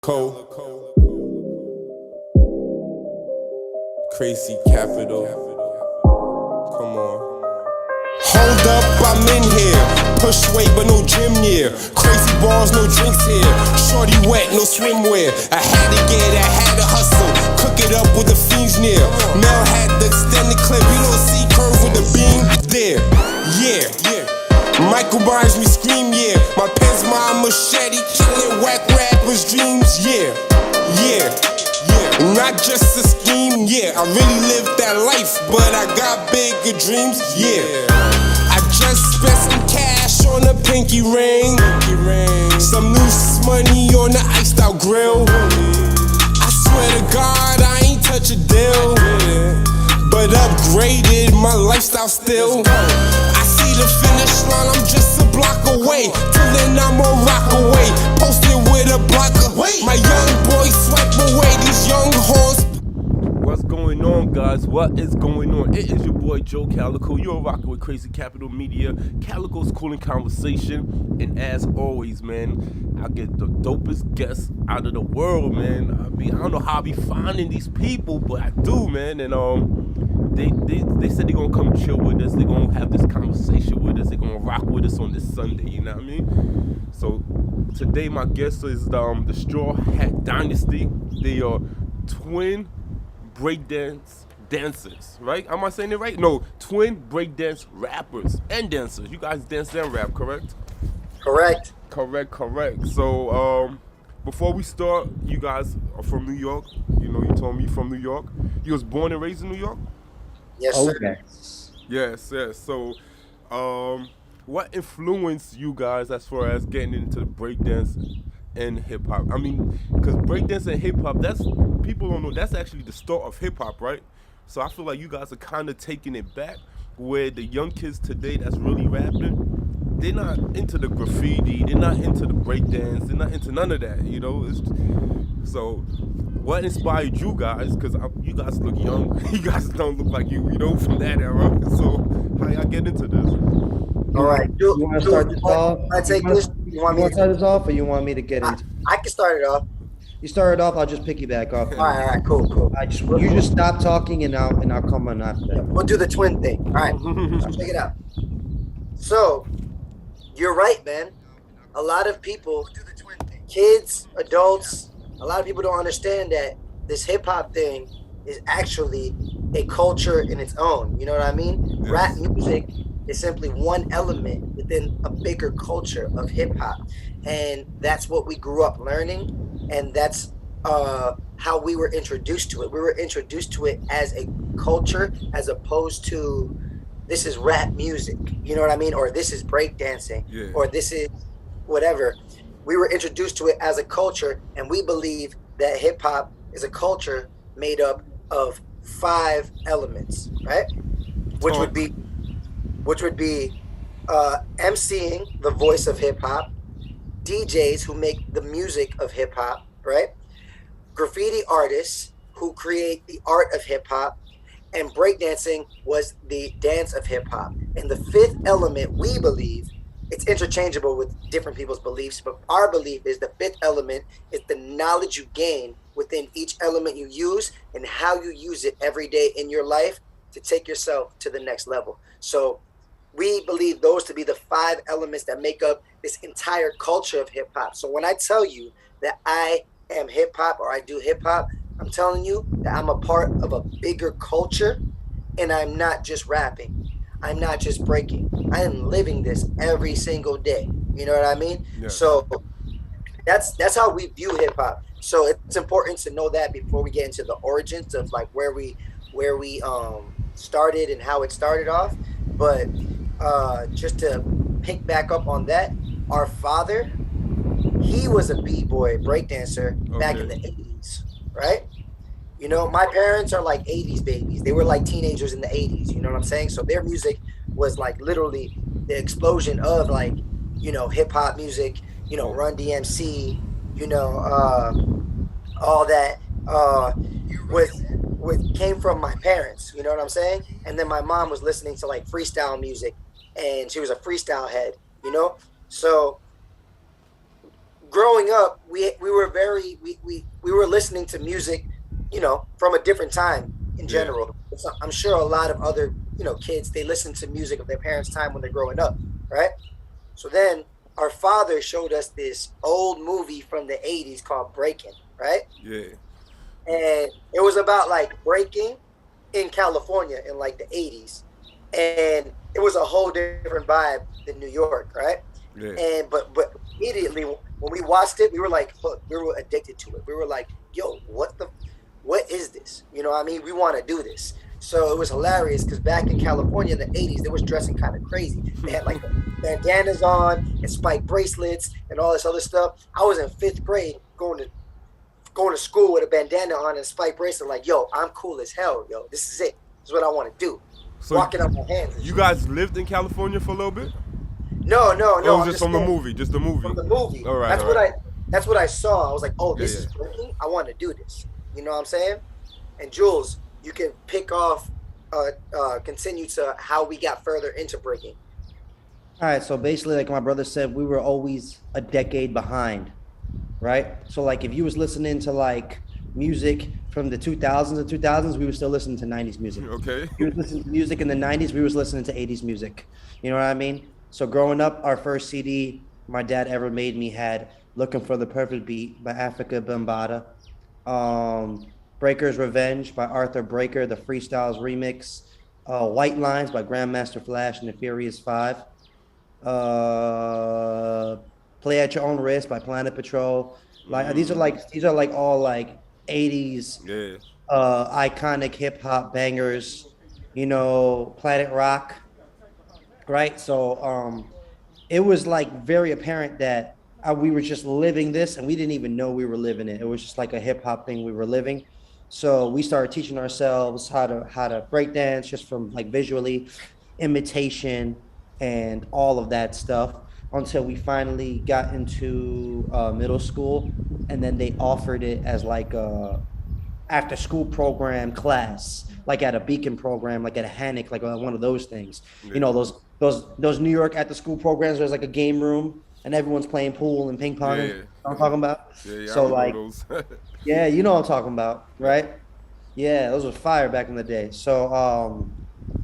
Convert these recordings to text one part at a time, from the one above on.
Calico, crazycapital. Come on. Hold up, I'm in here. Push weight, but no gym near. Crazy bars, no drinks here. Shorty wet, no swimwear. I had to hustle. Cook it up with the fiends near. Mel had the extended clip. You don't see curve with the beam there. Yeah. Michael Myers, we scream, yeah. My pen's my machete, killing whack rappers' dreams, yeah. Not just a scheme, yeah. I really lived that life, but I got bigger dreams, yeah. I just spent some cash on a pinky ring, some loose money on the iced out grill. I swear to God, I ain't touch a deal, but upgraded my lifestyle still. I see the finish line, I'm just a block away. Till then I'm a rock away, posted with a blocker. My young boy swipe away these young horns. What's going on, guys? What is going on? It is your boy Joe Calico. You're rocking with Crazy Capital Media, Calico's Cooling Conversation. And as always, man, I get the dopest guests out of the world, man. I don't know how I be finding these people, but I do, man. And they said they're gonna come chill with us. They're gonna have this conversation with us. They're gonna rock with us on this Sunday. You know what I mean? So today my guest is the Straw Hat Dynasty. They are twin breakdance dancers, right? Am I saying it right? No, twin breakdance rappers and dancers. You guys dance and rap, correct? Correct. Correct. So before we start, you guys are from New York. You know, you told me you're from New York. You was born and raised in New York? Yes, sir. Yes. So what influenced you guys as far as getting into the breakdance and hip hop? I mean, because breakdance and hip hop, that's, people don't know, that's actually the start of hip hop, right? So I feel like you guys are kind of taking it back, where the young kids today that's really rapping, they're not into the graffiti, they're not into the breakdance, they're not into none of that, you know? So what inspired you guys? Because you guys look young. You guys don't look like you know, from that era. So how y'all get into this? All right. You want to start this off? I take this. You want me to start this off, or you want me to get into? I can start it off. You start it off. I'll just piggyback off. All right. Cool. You just stop talking, and I'll come on after that. We'll do the twin thing. All right. Check it out. So, you're right, man. A lot of people, kids, adults, a lot of people don't understand that this hip hop thing is actually a culture in its own. You know what I mean? Yes. Rap music is simply one element within a bigger culture of hip hop. And that's what we grew up learning. And that's how we were introduced to it. We were introduced to it as a culture, as opposed to this is rap music, you know what I mean? Or this is breakdancing, or this is whatever. We were introduced to it as a culture, and we believe that hip hop is a culture made up of 5 elements, right? Which would be MCing, the voice of hip hop, DJs who make the music of hip hop, right? Graffiti artists who create the art of hip hop, and breakdancing was the dance of hip hop. And the 5th element, we believe, it's interchangeable with different people's beliefs, but our belief is the 5th element is the knowledge you gain within each element you use and how you use it every day in your life to take yourself to the next level. So we believe those to be the 5 elements that make up this entire culture of hip hop. So when I tell you that I am hip hop or I do hip hop, I'm telling you that I'm a part of a bigger culture, and I'm not just rapping. I'm not just breaking. I am living this every single day. You know what I mean? Yeah. So that's how we view hip hop. So it's important to know that before we get into the origins of like where we started and how it started off. But just to pick back up on that, our father, he was a b-boy breakdancer back in the 80s, right? You know, my parents are like 80s babies. They were like teenagers in the 80s, you know what I'm saying? So their music was like literally the explosion of like, you know, hip hop music, you know, Run DMC, you know, all that came from my parents, you know what I'm saying? And then my mom was listening to like freestyle music, and she was a freestyle head, you know? So growing up, we were listening to music, from a different time in general. So I'm sure a lot of other, kids, they listen to music of their parents' time when they're growing up, right? So then our father showed us this old movie from the 80s called Breaking, right? Yeah. And it was about like breaking in California in like the 80s. And it was a whole different vibe than New York, right? Yeah. And but immediately when we watched it, we were like, look, we were addicted to it. We were like, yo, what is this? You know what I mean? We want to do this. So it was hilarious because back in California in the 80s, they was dressing kind of crazy. They had like bandanas on and spike bracelets and all this other stuff. I was in 5th grade going to school with a bandana on and a spike bracelet, like, yo, I'm cool as hell, yo. This is it. This is what I want to do. So walking up my hands. You guys lived in California for a little bit? No. Oh, just from the movie, just the movie. From the movie. All right. That's what I saw. I was like, oh, this is working. I want to do this. You know what I'm saying? And Jules, you can continue to how we got further into breaking. All right. So basically, like my brother said, we were always a decade behind, right? So like if you was listening to like music from the 2000s, we were still listening to 90s music. Okay. If you was listening to music in the 90s, we was listening to 80s music. You know what I mean? So growing up, our first CD my dad ever made me had Looking for the Perfect Beat by Africa Bambaataa, Breaker's Revenge by Arthur Breaker, the Freestyles remix, White Lines by Grandmaster Flash and the Furious Five, Play at Your Own Risk by Planet Patrol. Like these are like all like 80s iconic hip hop bangers, Planet Rock, right? So it was like very apparent that we were just living this and we didn't even know we were living it. It was just like a hip hop thing we were living. So we started teaching ourselves how to break dance just from like visually, imitation, and all of that stuff until we finally got into middle school, and then they offered it as like a after school program class, like at a Beacon program, like at a Hannock, like one of those things. Those New York after school programs. There's like a game room and everyone's playing pool and ping pong. You know what I'm talking about? Yeah. So I like, those. yeah, you know what I'm talking about, right? Yeah, those were fire back in the day. So,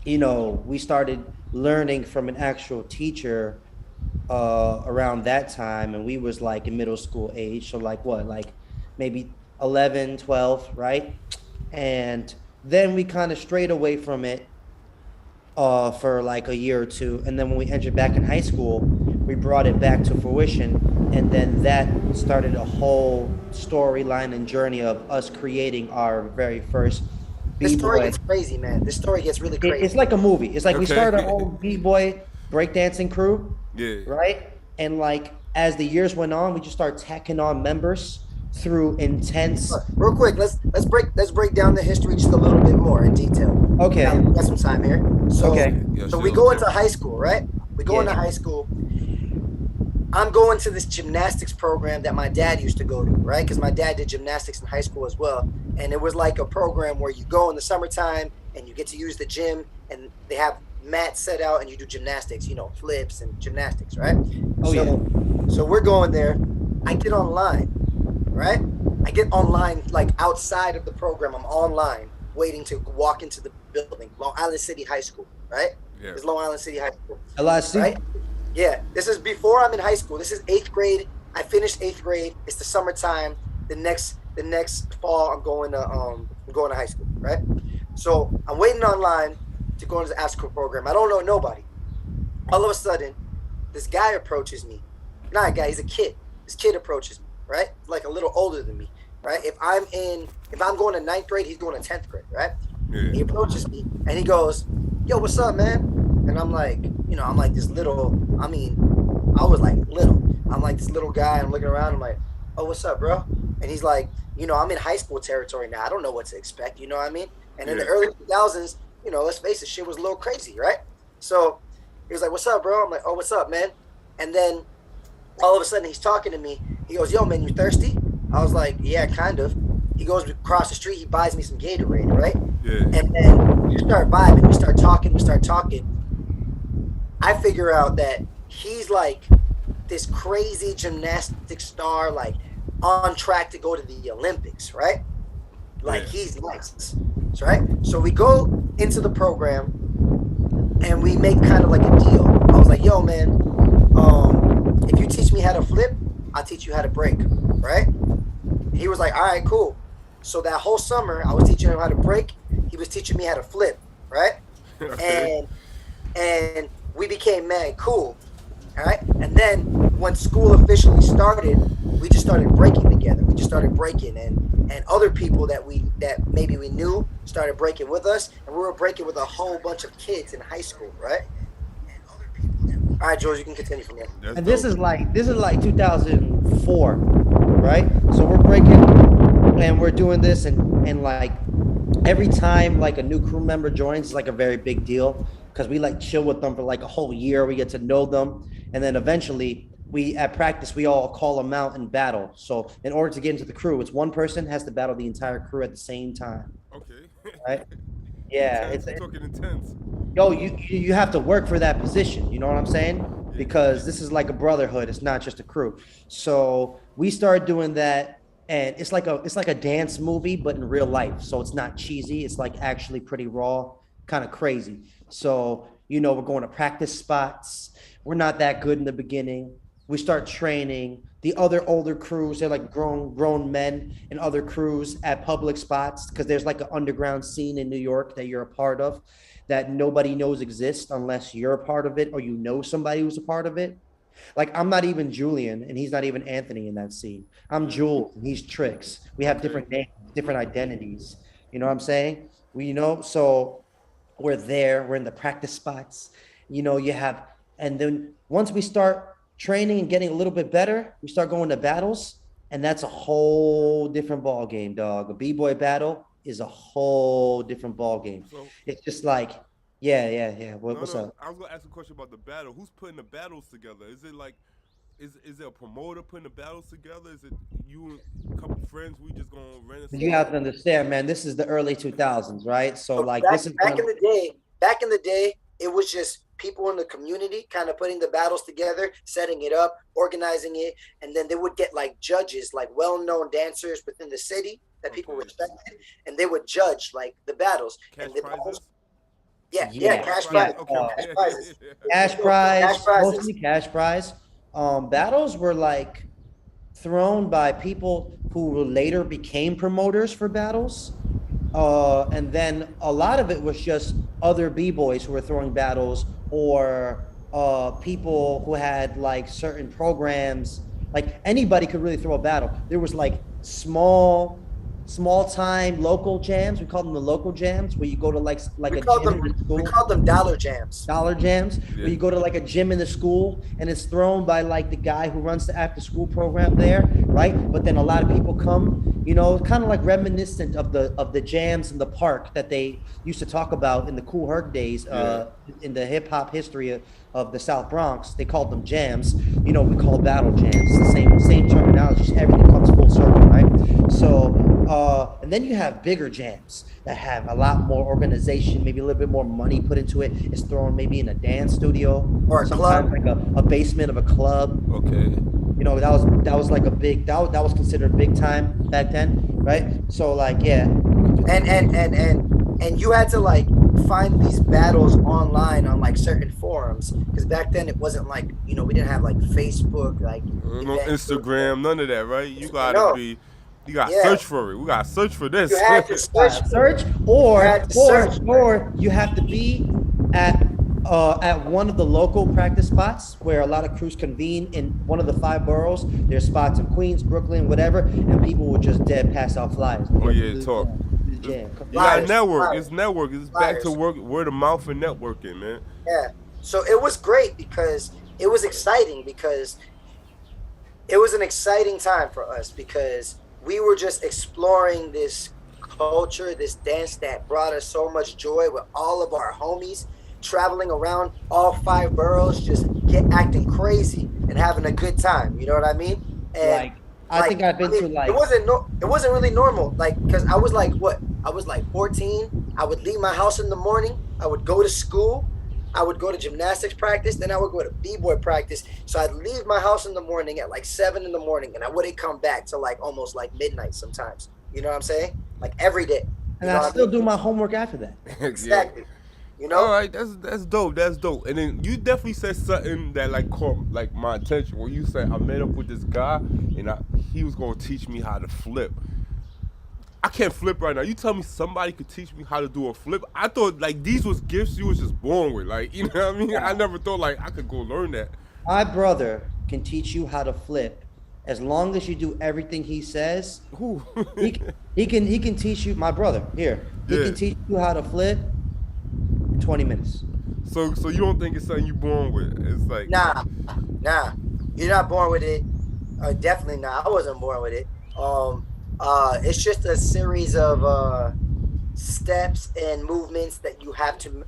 we started learning from an actual teacher around that time, and we was like in middle school age. So like what, like maybe 11, 12, right? And then we kind of strayed away from it for like a year or two. And then when we entered back in high school, we brought it back to fruition. And then that started a whole storyline and journey of us creating our very first B-boy. This story gets crazy, man. This story gets really crazy. It's like a movie. It's like we started our own B-boy breakdancing crew. Yeah. Right? And like as the years went on, we just started tacking on members through intense. Real quick, let's break down the history just a little bit more in detail. Okay. Now, we got some time here. So, okay. So we go into high school, right? We go into high school. I'm going to this gymnastics program that my dad used to go to, right? Because my dad did gymnastics in high school as well. And it was like a program where you go in the summertime and you get to use the gym and they have mats set out and you do gymnastics, flips and gymnastics, right? So we're going there. I get online, right? I get online like outside of the program. I'm online waiting to walk into the building, Long Island City High School, right? Yeah. It's Long Island City High School. LIC? Right? Yeah, this is before I'm in high school. This is 8th grade. I finished 8th grade. It's the summertime. The next fall, I'm going to high school, right? So I'm waiting online to go into the after school program. I don't know nobody. All of a sudden, this guy approaches me. Not a guy, he's a kid. This kid approaches me, right? Like a little older than me, right? If I'm going to 9th grade, he's going to 10th grade, right? Yeah. He approaches me and he goes, "Yo, what's up, man?" And I'm like, I'm like this little, I was like little. I'm like this little guy. I'm looking around. I'm like, "Oh, what's up, bro?" And he's like, I'm in high school territory now. I don't know what to expect. You know what I mean? And in the early 2000s, let's face it, shit was a little crazy, right? So he was like, "What's up, bro?" I'm like, "Oh, what's up, man?" And then all of a sudden he's talking to me. He goes, "Yo, man, you thirsty?" I was like, "Yeah, kind of." He goes across the street. He buys me some Gatorade, right? Yeah. And then we start vibing. We start talking. I figure out that he's like this crazy gymnastic star, like on track to go to the Olympics, right? Like he's nice, right? So we go into the program and we make kind of like a deal. I was like, yo, man, if you teach me how to flip, I'll teach you how to break, right? He was like, all right, cool. So that whole summer, I was teaching him how to break. He was teaching me how to flip, right? Okay. And we became mad cool, all right? And then when school officially started, we just started breaking together. We just started breaking, and other people that maybe we knew started breaking with us, and we were breaking with a whole bunch of kids in high school, right? All right, George, you can continue from there. And this is like 2004, right? So we're breaking, and we're doing this, and like every time like a new crew member joins, it's like a very big deal because we like chill with them for like a whole year. We get to know them, and then eventually at practice we all call them out and battle. So in order to get into the crew, it's one person has to battle the entire crew at the same time. Okay. Right? Yeah, it's talking intense. Yo, you have to work for that position. You know what I'm saying? Because this is like a brotherhood. It's not just a crew. So we started doing that, and it's like a dance movie, but in real life. So it's not cheesy. It's like actually pretty raw, kind of crazy. So we're going to practice spots. We're not that good in the beginning. We start training. The other older crews, they're like grown men in other crews at public spots, because there's like an underground scene in New York that you're a part of that nobody knows exists unless you're a part of it or you know somebody who's a part of it. Like I'm not even Julian and he's not even Anthony in that scene. I'm Jules and he's Trix. We have different names, different identities. You know what I'm saying? So we're there, we're in the practice spots, and then once we start training and getting a little bit better, we start going to battles, and that's a whole different ball game, dog. A b-boy battle is a whole different ball game. So, it's just like, yeah. What's up? I was gonna ask a question about the battle. Who's putting the battles together? Is it like, is it a promoter putting the battles together? Is it you and a couple friends? We just gonna rent it? You have to understand, man. This is the early 2000s, right? So like, this is back in the day. It was just people in the community kind of putting the battles together, setting it up, organizing it, and then they would get like judges, like well-known dancers within the city that people respected, and they would judge like the battles. Cash and the prizes? Cash prize. Okay. Cash prizes. Cash prize, mostly cash prize. Battles were like thrown by people who later became promoters for battles. And then a lot of it was just other b-boys who were throwing battles, or people who had like certain programs. Like anybody could really throw a battle. There was like small time local jams. We called them the local jams, where you go to like a gym in the school. We called them dollar jams. Where you go to like a gym in the school, and it's thrown by like the guy who runs the after school program there, right? But then a lot of people come, kind of like reminiscent of the jams in the park that they used to talk about in the Cool Herc days, in the hip hop history of the South Bronx. They called them jams. We call battle jams. It's the same terminology. Just everything comes full circle, right? So, and then you have bigger jams that have a lot more organization, maybe a little bit more money put into it. It's thrown maybe in a dance studio or a club, like a basement of a club. Okay. That was like that was considered big time back then, right? So like, yeah. And you had to like find these battles online on like certain forums, because back then it wasn't like, we didn't have like Facebook, like no Instagram, none of that, right? You gotta search for it. We gotta search for this. You have to search, or you have to be at one of the local practice spots where a lot of crews convene in one of the 5 boroughs. There's spots in Queens, Brooklyn, whatever, and people would just dead pass out flyers. Talk. You got network. It's network. It's back to work, word of mouth and networking, man. Yeah. So it was great because it was exciting, because it was an exciting time for us, because we were just exploring this culture, this dance that brought us so much joy, with all of our homies traveling around all 5 boroughs, just acting crazy and having a good time. You know what I mean? And I think I've been to like, it wasn't really normal, like, because I was like 14. I would leave my house in the morning, I would go to school, I would go to gymnastics practice, then I would go to b-boy practice. So I'd leave my house in the morning at like 7 in the morning, and I wouldn't come back till like almost like midnight sometimes. You know what I'm saying? Like every day. And I still do my homework after that. Exactly. You know? All right, that's dope. That's dope. And then you definitely said something that like caught like my attention. When you said I met up with this guy and he was gonna teach me how to flip. I can't flip right now. You tell me somebody could teach me how to do a flip. I thought like these was gifts you was just born with. Like, you know what I mean? I never thought like I could go learn that. My brother can teach you how to flip as long as you do everything he says. he can teach you. My brother here, he can teach you how to flip in 20 minutes. So you don't think it's something you born with? It's like nah, you're not born with it. Definitely not. I wasn't born with it. It's just a series of steps and movements that you have to,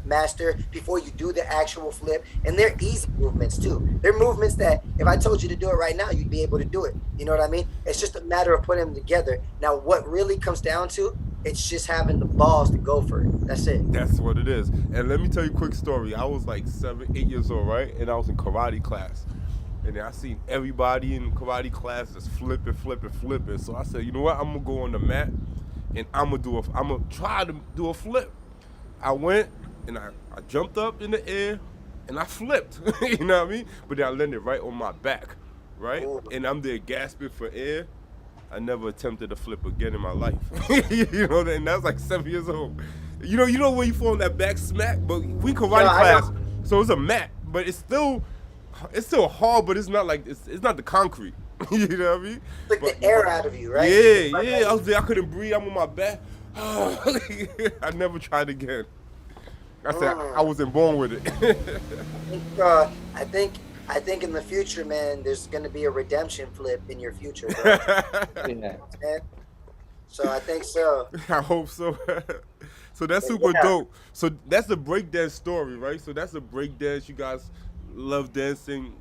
master before you do the actual flip. And they're easy movements too. They're movements that if I told you to do it right now, you'd be able to do it. You know what I mean? It's just a matter of putting them together. Now, what really comes down to, it's just having the balls to go for it. That's it. That's what it is. And let me tell you a quick story. I was like 7, 8 years old, right? And I was in karate class. And then I seen everybody in karate class just flipping. So I said, you know what? I'm gonna go on the mat and I'm gonna try to do a flip. I went and I jumped up in the air and I flipped. You know what I mean? But then I landed right on my back, right? Ooh. And I'm there gasping for air. I never attempted to flip again in my life. You know, and that's like 7 years old. You know when you fall on that back smack, but we karate class, so it's a mat, but it's still hard, but it's not like it's not the concrete. You know what I mean? Took the air out of you, right? Yeah. I was there. I couldn't breathe. I'm on my back. I never tried again. I said I wasn't born with it. I think in the future, man, there's gonna be a redemption flip in your future, bro. Yeah. So I think so. I hope so. So that's super dope. So that's the breakdance story, right? So that's the breakdance. You guys love dancing.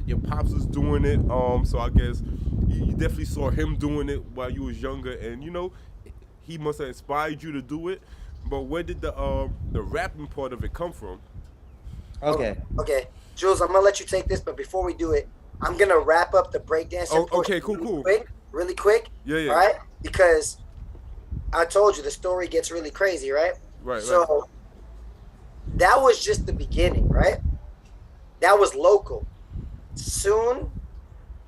Your pops is doing it. So I guess you definitely saw him doing it while you was younger, and he must have inspired you to do it. But where did the rapping part of it come from? Okay. Okay, Jules, I'm gonna let you take this, but before we do it, I'm gonna wrap up the breakdancing. Oh, okay, cool. Really quick. Yeah. All right, because I told you the story gets really crazy, right? Right. So that was just the beginning, right? That was local. Soon,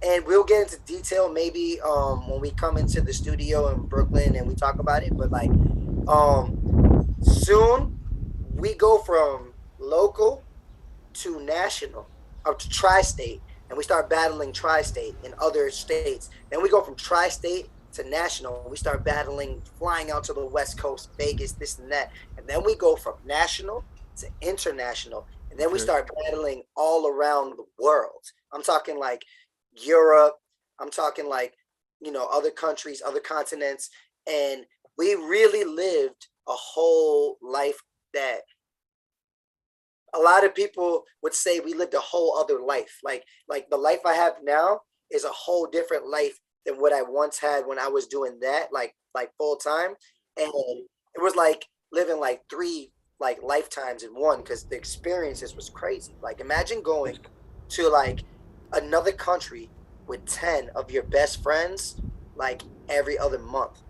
and we'll get into detail maybe when we come into the studio in Brooklyn and we talk about it. But like, soon we go from local to national, or to tri-state, and we start battling tri-state in other states. Then we go from tri-state to national, and we start battling, flying out to the West Coast, Vegas, this and that. And then we go from national to international, and then we start battling all around the world. I'm talking like Europe, I'm talking like, other countries, other continents. And we really lived a whole life that a lot of people would say we lived a whole other life. Like the life I have now is a whole different life than what I once had when I was doing that, like full time. And it was like living like 3 like lifetimes in one, because the experiences was crazy. Like imagine going to like another country with 10 of your best friends like every other month.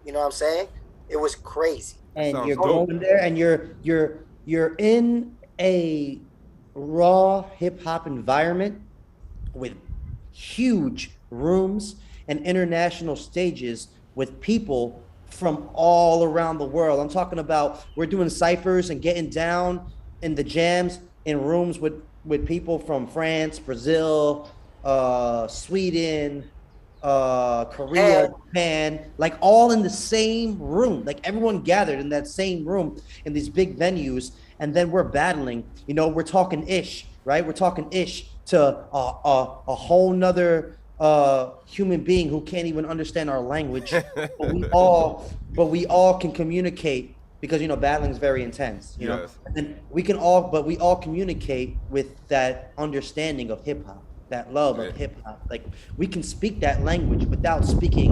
You know what I'm saying? It was crazy. And you're going there and you're in a raw hip hop environment with huge rooms and international stages with people from all around the world. I'm talking about, we're doing ciphers and getting down in the jams in rooms with people from France, Brazil, Sweden, Korea, Japan, like all in the same room, like everyone gathered in that same room in these big venues. And then we're battling, we're talking ish, right? We're talking ish to a whole nother human being who can't even understand our language, but we all can communicate, because battling is very intense, know. And then we all communicate with that understanding of hip hop, that love of hip hop. Like we can speak that language without speaking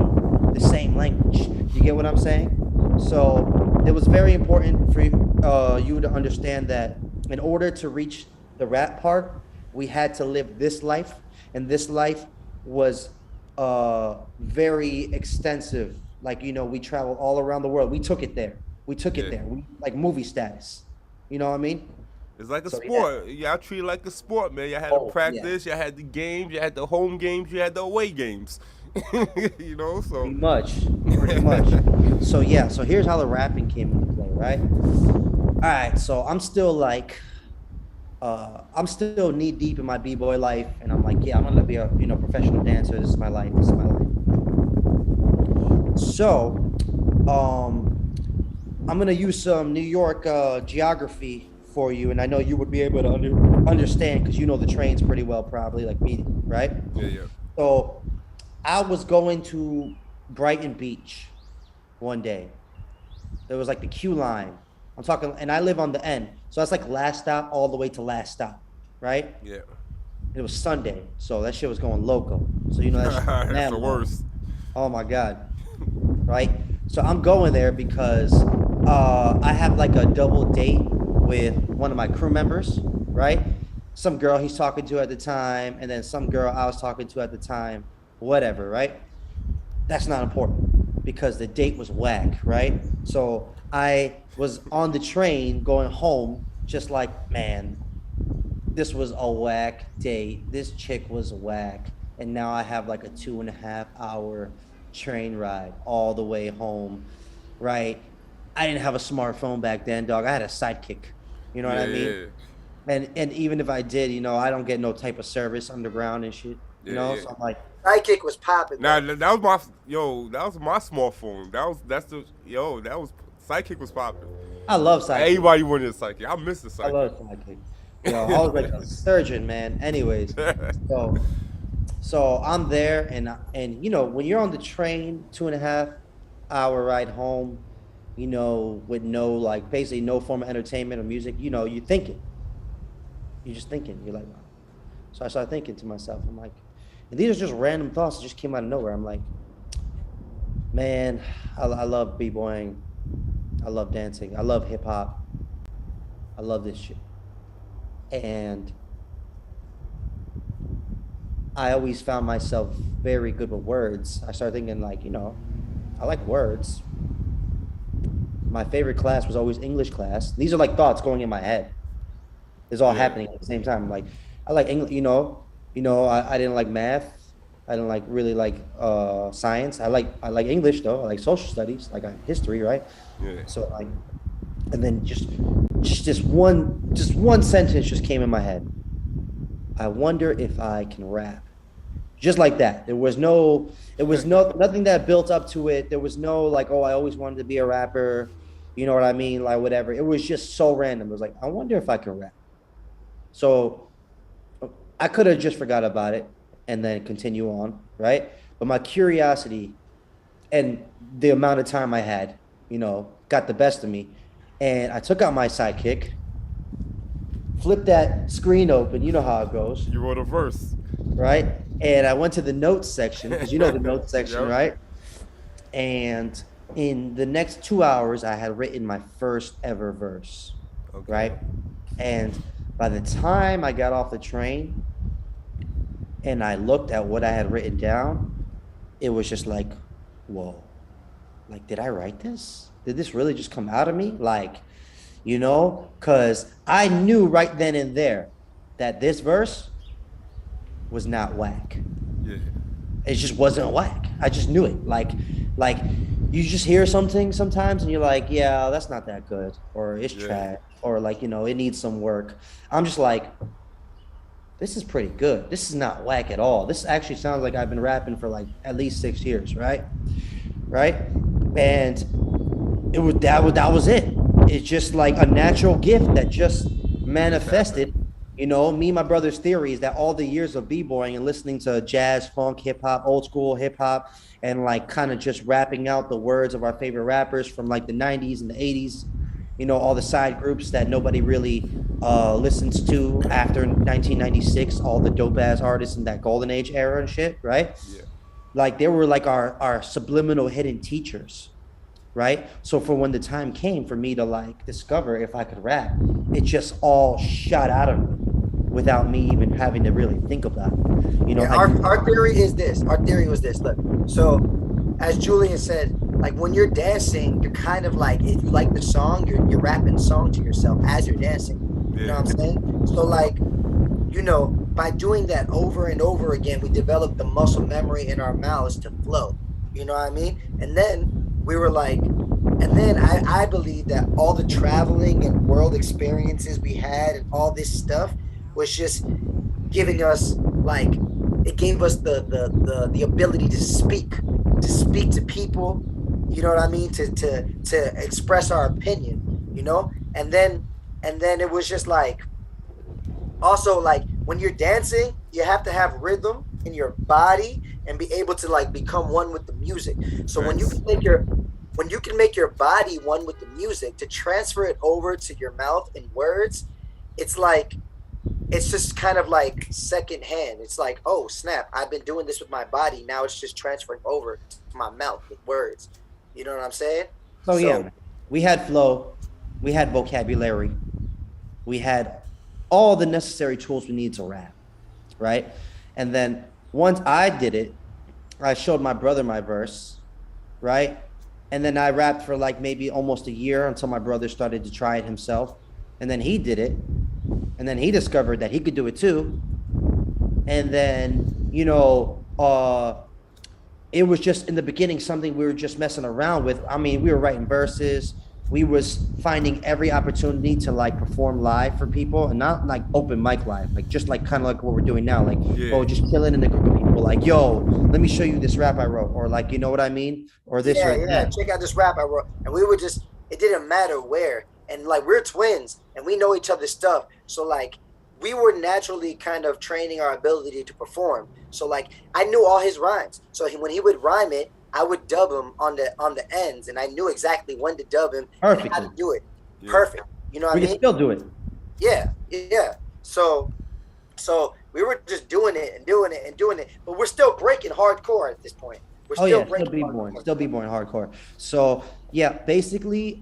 the same language. You get what I'm saying? So it was very important for you to understand that in order to reach the rap part, we had to live this life, and this life was very extensive. Like, you know, we traveled all around the world. We took it there. We took it Yeah. there. We like movie status. You know what I mean? It's like a So yeah. sport. Y'all treat it like a sport, man. Y'all had to Oh yeah. practice. Y'all had the games. You had the home games. You had the away games. You know, so. Pretty much. Pretty much. So yeah, so here's how the rapping came into play, right? All right, so I'm still knee deep in my b-boy life, and I'm like, yeah, I'm gonna be a professional dancer. This is my life. This is my life. So, I'm gonna use some New York geography for you, and I know you would be able to understand because you know the trains pretty well, probably like me, right? Yeah, yeah. So, I was going to Brighton Beach one day. There was like the queue line. I'm talking, and I live on the end, so that's like last stop all the way to last stop, right? Yeah. It was Sunday, so that shit was going loco. So you know that shit was That's the worst. Oh my god, right? So I'm going there because I have like a double date with one of my crew members, right? Some girl he's talking to at the time, and then some girl I was talking to at the time, whatever, right? That's not important because the date was whack, right? So I was on the train going home, just like, man, this was a whack date. This chick was whack. And now I have like a 2.5 hour train ride all the way home, right? I didn't have a smartphone back then, dog. I had a sidekick. You know what I mean? Yeah. And even if I did, you know, I don't get no type of service underground and shit. You know, Yeah. so I'm like, Sidekick was popping. Nah, that was that was my smartphone. That was Sidekick was popping. I love sidekick. Everybody wanted a Sidekick. I miss the I Sidekick. love sidekick. You know, I was like a surgeon, man. Anyways, so I'm there, and you know, when you're on the train, 2.5 hour ride home, you know, with no, like, basically no form of entertainment or music, you know, you're thinking. You're just thinking. You're like, wow. So I started thinking to myself, I'm like, and these are just random thoughts that just came out of nowhere. I'm like, man, I love b-boying. I love dancing. I love hip hop. I love this shit. And I always found myself very good with words. I started thinking, like, you know, I like words. My favorite class was always English class. These are like thoughts going in my head. It's all happening at the same time. Like, I like English, I didn't like math. I didn't like really like science. I like English though. I like social studies, like history, right? Yeah. So like, and then just one sentence just came in my head. I wonder if I can rap. Just like that. There was nothing that built up to it. There was no like, oh, I always wanted to be a rapper. You know what I mean? Like whatever. It was just so random. It was like, I wonder if I can rap. So I could have just forgot about it and then continue on, right? But my curiosity and the amount of time I had, you know, got the best of me. And I took out my sidekick, flipped that screen open, you know how it goes. You wrote a verse. Right? And I went to the notes section, because you know the notes section, Yep. right? And in the next 2 hours, I had written my first ever verse, Okay. right? And by the time I got off the train and I looked at what I had written down, it was just like, whoa, like, did I write this? Did this really just come out of me? Like, you know, because I knew right then and there that this verse was not whack. Yeah. It just wasn't whack. I just knew it. Like you just hear something sometimes and you're like, yeah, that's not that good, or it's trash, or like, you know, it needs some work. I'm just like, this is pretty good. This is not whack at all. This actually sounds like I've been rapping for like at least 6 years, right? And it was that was it. It's just like a natural gift that just manifested. You know, me and my brother's theory is that all the years of b-boying and listening to jazz, funk, hip hop, old school hip hop, and like kind of just rapping out the words of our favorite rappers from like the 90s and the 80s, you know, all the side groups that nobody really listens to after 1996, all the dope ass artists in that golden age era and shit, right? Yeah. Like they were like our subliminal hidden teachers. right? So for when the time came for me to like discover if I could rap, it just all shot out of me without me even having to really think about it. You know, Yeah, our theory is this. Our theory was this. Look, so as Julian said, like when you're dancing, you're kind of like, if you like the song, you're rapping song to yourself as you're dancing. You know what I'm saying? So like, you know, by doing that over and over again, we developed the muscle memory in our mouths to flow. You know what I mean? And then we were like, and then I believe that all the traveling and world experiences we had and all this stuff was just giving us like, it gave us the ability to speak to people, you know what I mean, to express our opinion, you know. And then it was just like, also like when you're dancing, you have to have rhythm in your body and be able to like become one with the music. So when you can make your body one with the music, to transfer it over to your mouth and words, it's like, it's just kind of like secondhand. It's like, oh snap, I've been doing this with my body. Now it's just transferring over to my mouth with words. You know what I'm saying? so yeah, we had flow, we had vocabulary, we had all the necessary tools we need to rap, right? And then once I did it, I showed my brother my verse, right? And then I rapped for like maybe almost a year until my brother started to try it himself. And then he did it. And then he discovered that he could do it too. And then, you know, it was just in the beginning something we were just messing around with. I mean, we were writing verses. We was finding every opportunity to like perform live for people, and not like open mic live, like just like kind of like what we're doing now, like just chilling in a group of people, like, yo, let me show you this rap I wrote, or like, you know what I mean, or this or that. Check out this rap I wrote. And we were just, it didn't matter where, and like we're twins and we know each other's stuff, so like we were naturally kind of training our ability to perform. So like I knew all his rhymes, so when he would rhyme it, I would dub him on the ends, and I knew exactly when to dub him and how to do it. Perfect. You know what I mean? We can still do it. Yeah. So we were just doing it, but we're still breaking hardcore at this point. We're still breaking still b-boying hardcore. So yeah, basically,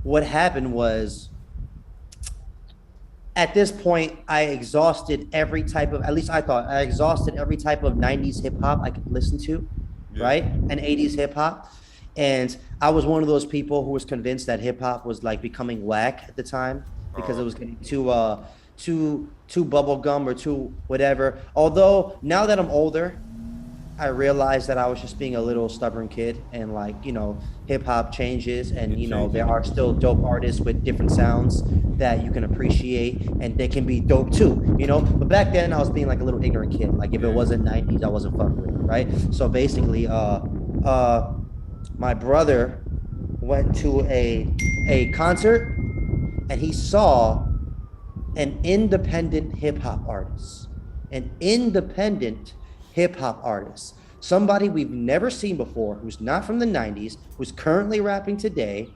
what happened was, at this point, I exhausted every type of, at least I thought, I exhausted every type of 90s hip hop I could listen to, right? And 80s hip hop. And I was one of those people who was convinced that hip hop was like becoming whack at the time because it was getting too bubblegum or too whatever. Although now that I'm older, I realized that I was just being a little stubborn kid, and like, you know, hip hop changes, and you know, there are still dope artists with different sounds that you can appreciate, and they can be dope too, you know. But back then I was being like a little ignorant kid. Like if it wasn't 90s, I wasn't fucking with it, right? So basically, my brother went to a concert, and he saw an independent hip hop artist, somebody we've never seen before, who's not from the 90s, who's currently rapping today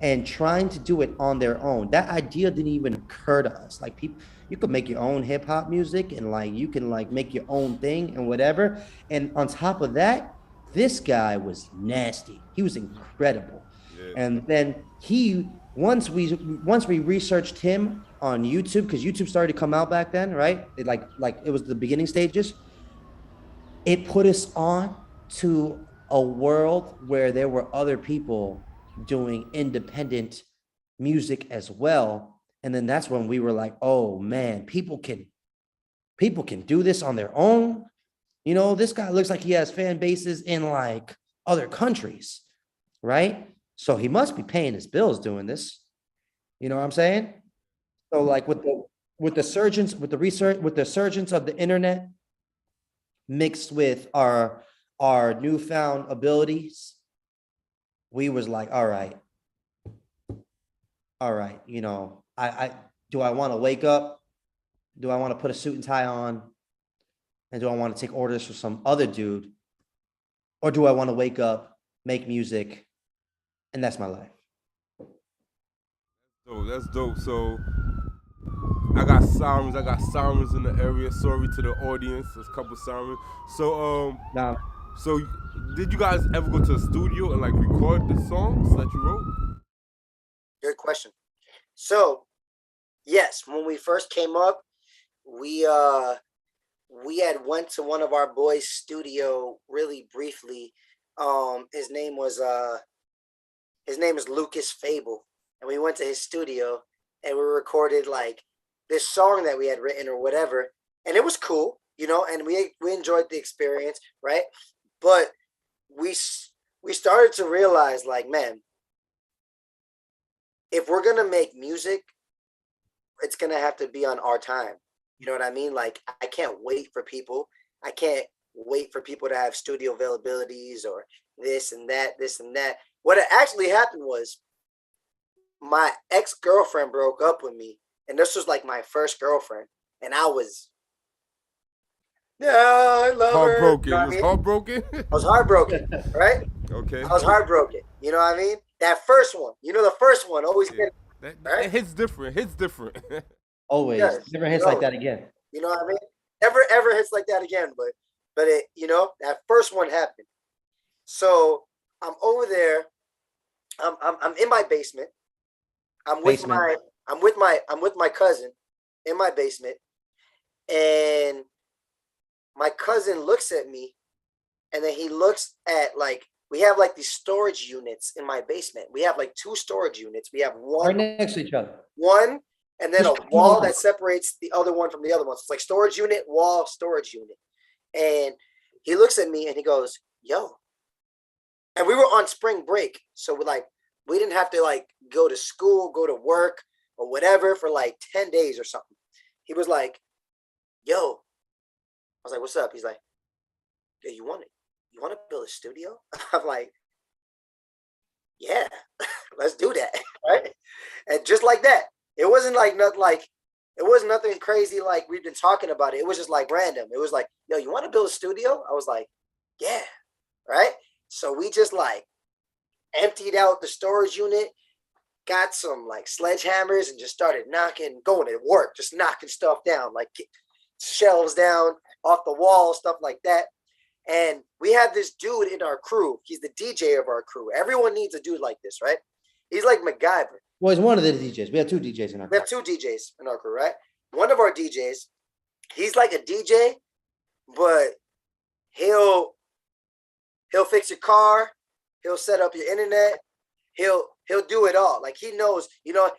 and trying to do it on their own. That idea didn't even occur to us. Like, people, you could make your own hip hop music, and like you can like make your own thing and whatever. And on top of that, this guy was nasty. He was incredible. And then once we researched him on YouTube, because YouTube started to come out back then, right? Like it was the beginning stages. It put us on to a world where there were other people doing independent music as well. And then that's when we were like, oh man, people can do this on their own. You know, this guy looks like he has fan bases in like other countries, right? So he must be paying his bills doing this. You know what I'm saying? So like with the surgence of the internet, mixed with our newfound abilities, we was like, all right, you know, I do I want to wake up? Do I want to put a suit and tie on? And do I want to take orders from some other dude? Or do I want to wake up, make music, and that's my life? Oh, that's dope. So I got sirens in the area. Sorry to the audience. There's a couple sirens. So Nah, So, did you guys ever go to a studio and like record the songs that you wrote? Good question. So, yes, when we first came up, we had went to one of our boys' studio really briefly. His name is Lucas Fable, and we went to his studio and we recorded like this song that we had written or whatever, and it was cool, and we enjoyed the experience, right? But we started to realize, like, man, if we're gonna make music, it's gonna have to be on our time. You know what I mean? Like, I can't wait for people. I can't wait for people to have studio availabilities or this and that, this and that. What actually happened was my ex-girlfriend broke up with me, and this was like my first girlfriend, and I was, yeah, I love her. Heartbroken. You was heartbroken? I was heartbroken, right? Okay. I was heartbroken. You know what I mean? That first one, the first one always Yeah. hit, right? It hits different. Hits different. Always. Yes, Never hits like that again. You know what I mean? Ever hits like that again, but it, that first one happened. So I'm over there. I'm in my basement. I'm with my cousin in my basement, and my cousin looks at me, and then he looks at, like, we have like these storage units in my basement. We have like 2 storage units. We have Right next to each other. one, and then a wall that separates the other one from the other one. So it's like storage unit, wall, storage unit. And he looks at me and he goes, "Yo." And we were on spring break, so we didn't have to like go to school, go to work or whatever for like 10 days or something. He was like, "Yo." I was like, "What's up?" He's like, "Yo, you want to build a studio?" I'm like, "Yeah, let's do that." Right? And just like that, it wasn't like nothing, it wasn't nothing crazy like we've been talking about it. It was just like random. It was like, "Yo, you want to build a studio?" I was like, "Yeah." Right? So we just like emptied out the storage unit, got some like sledgehammers, and just started going to work, just knocking stuff down, like shelves down off the wall, stuff like that. And we have this dude in our crew. He's the DJ of our crew. Everyone needs a dude like this, right? He's like MacGyver. Well, he's one of the DJs. We have 2 DJs in our crew. We have 2 DJs in our crew, right? One of our DJs, he's like a DJ, but he'll fix your car, he'll set up your internet, he'll do it all. Like, he knows, he'll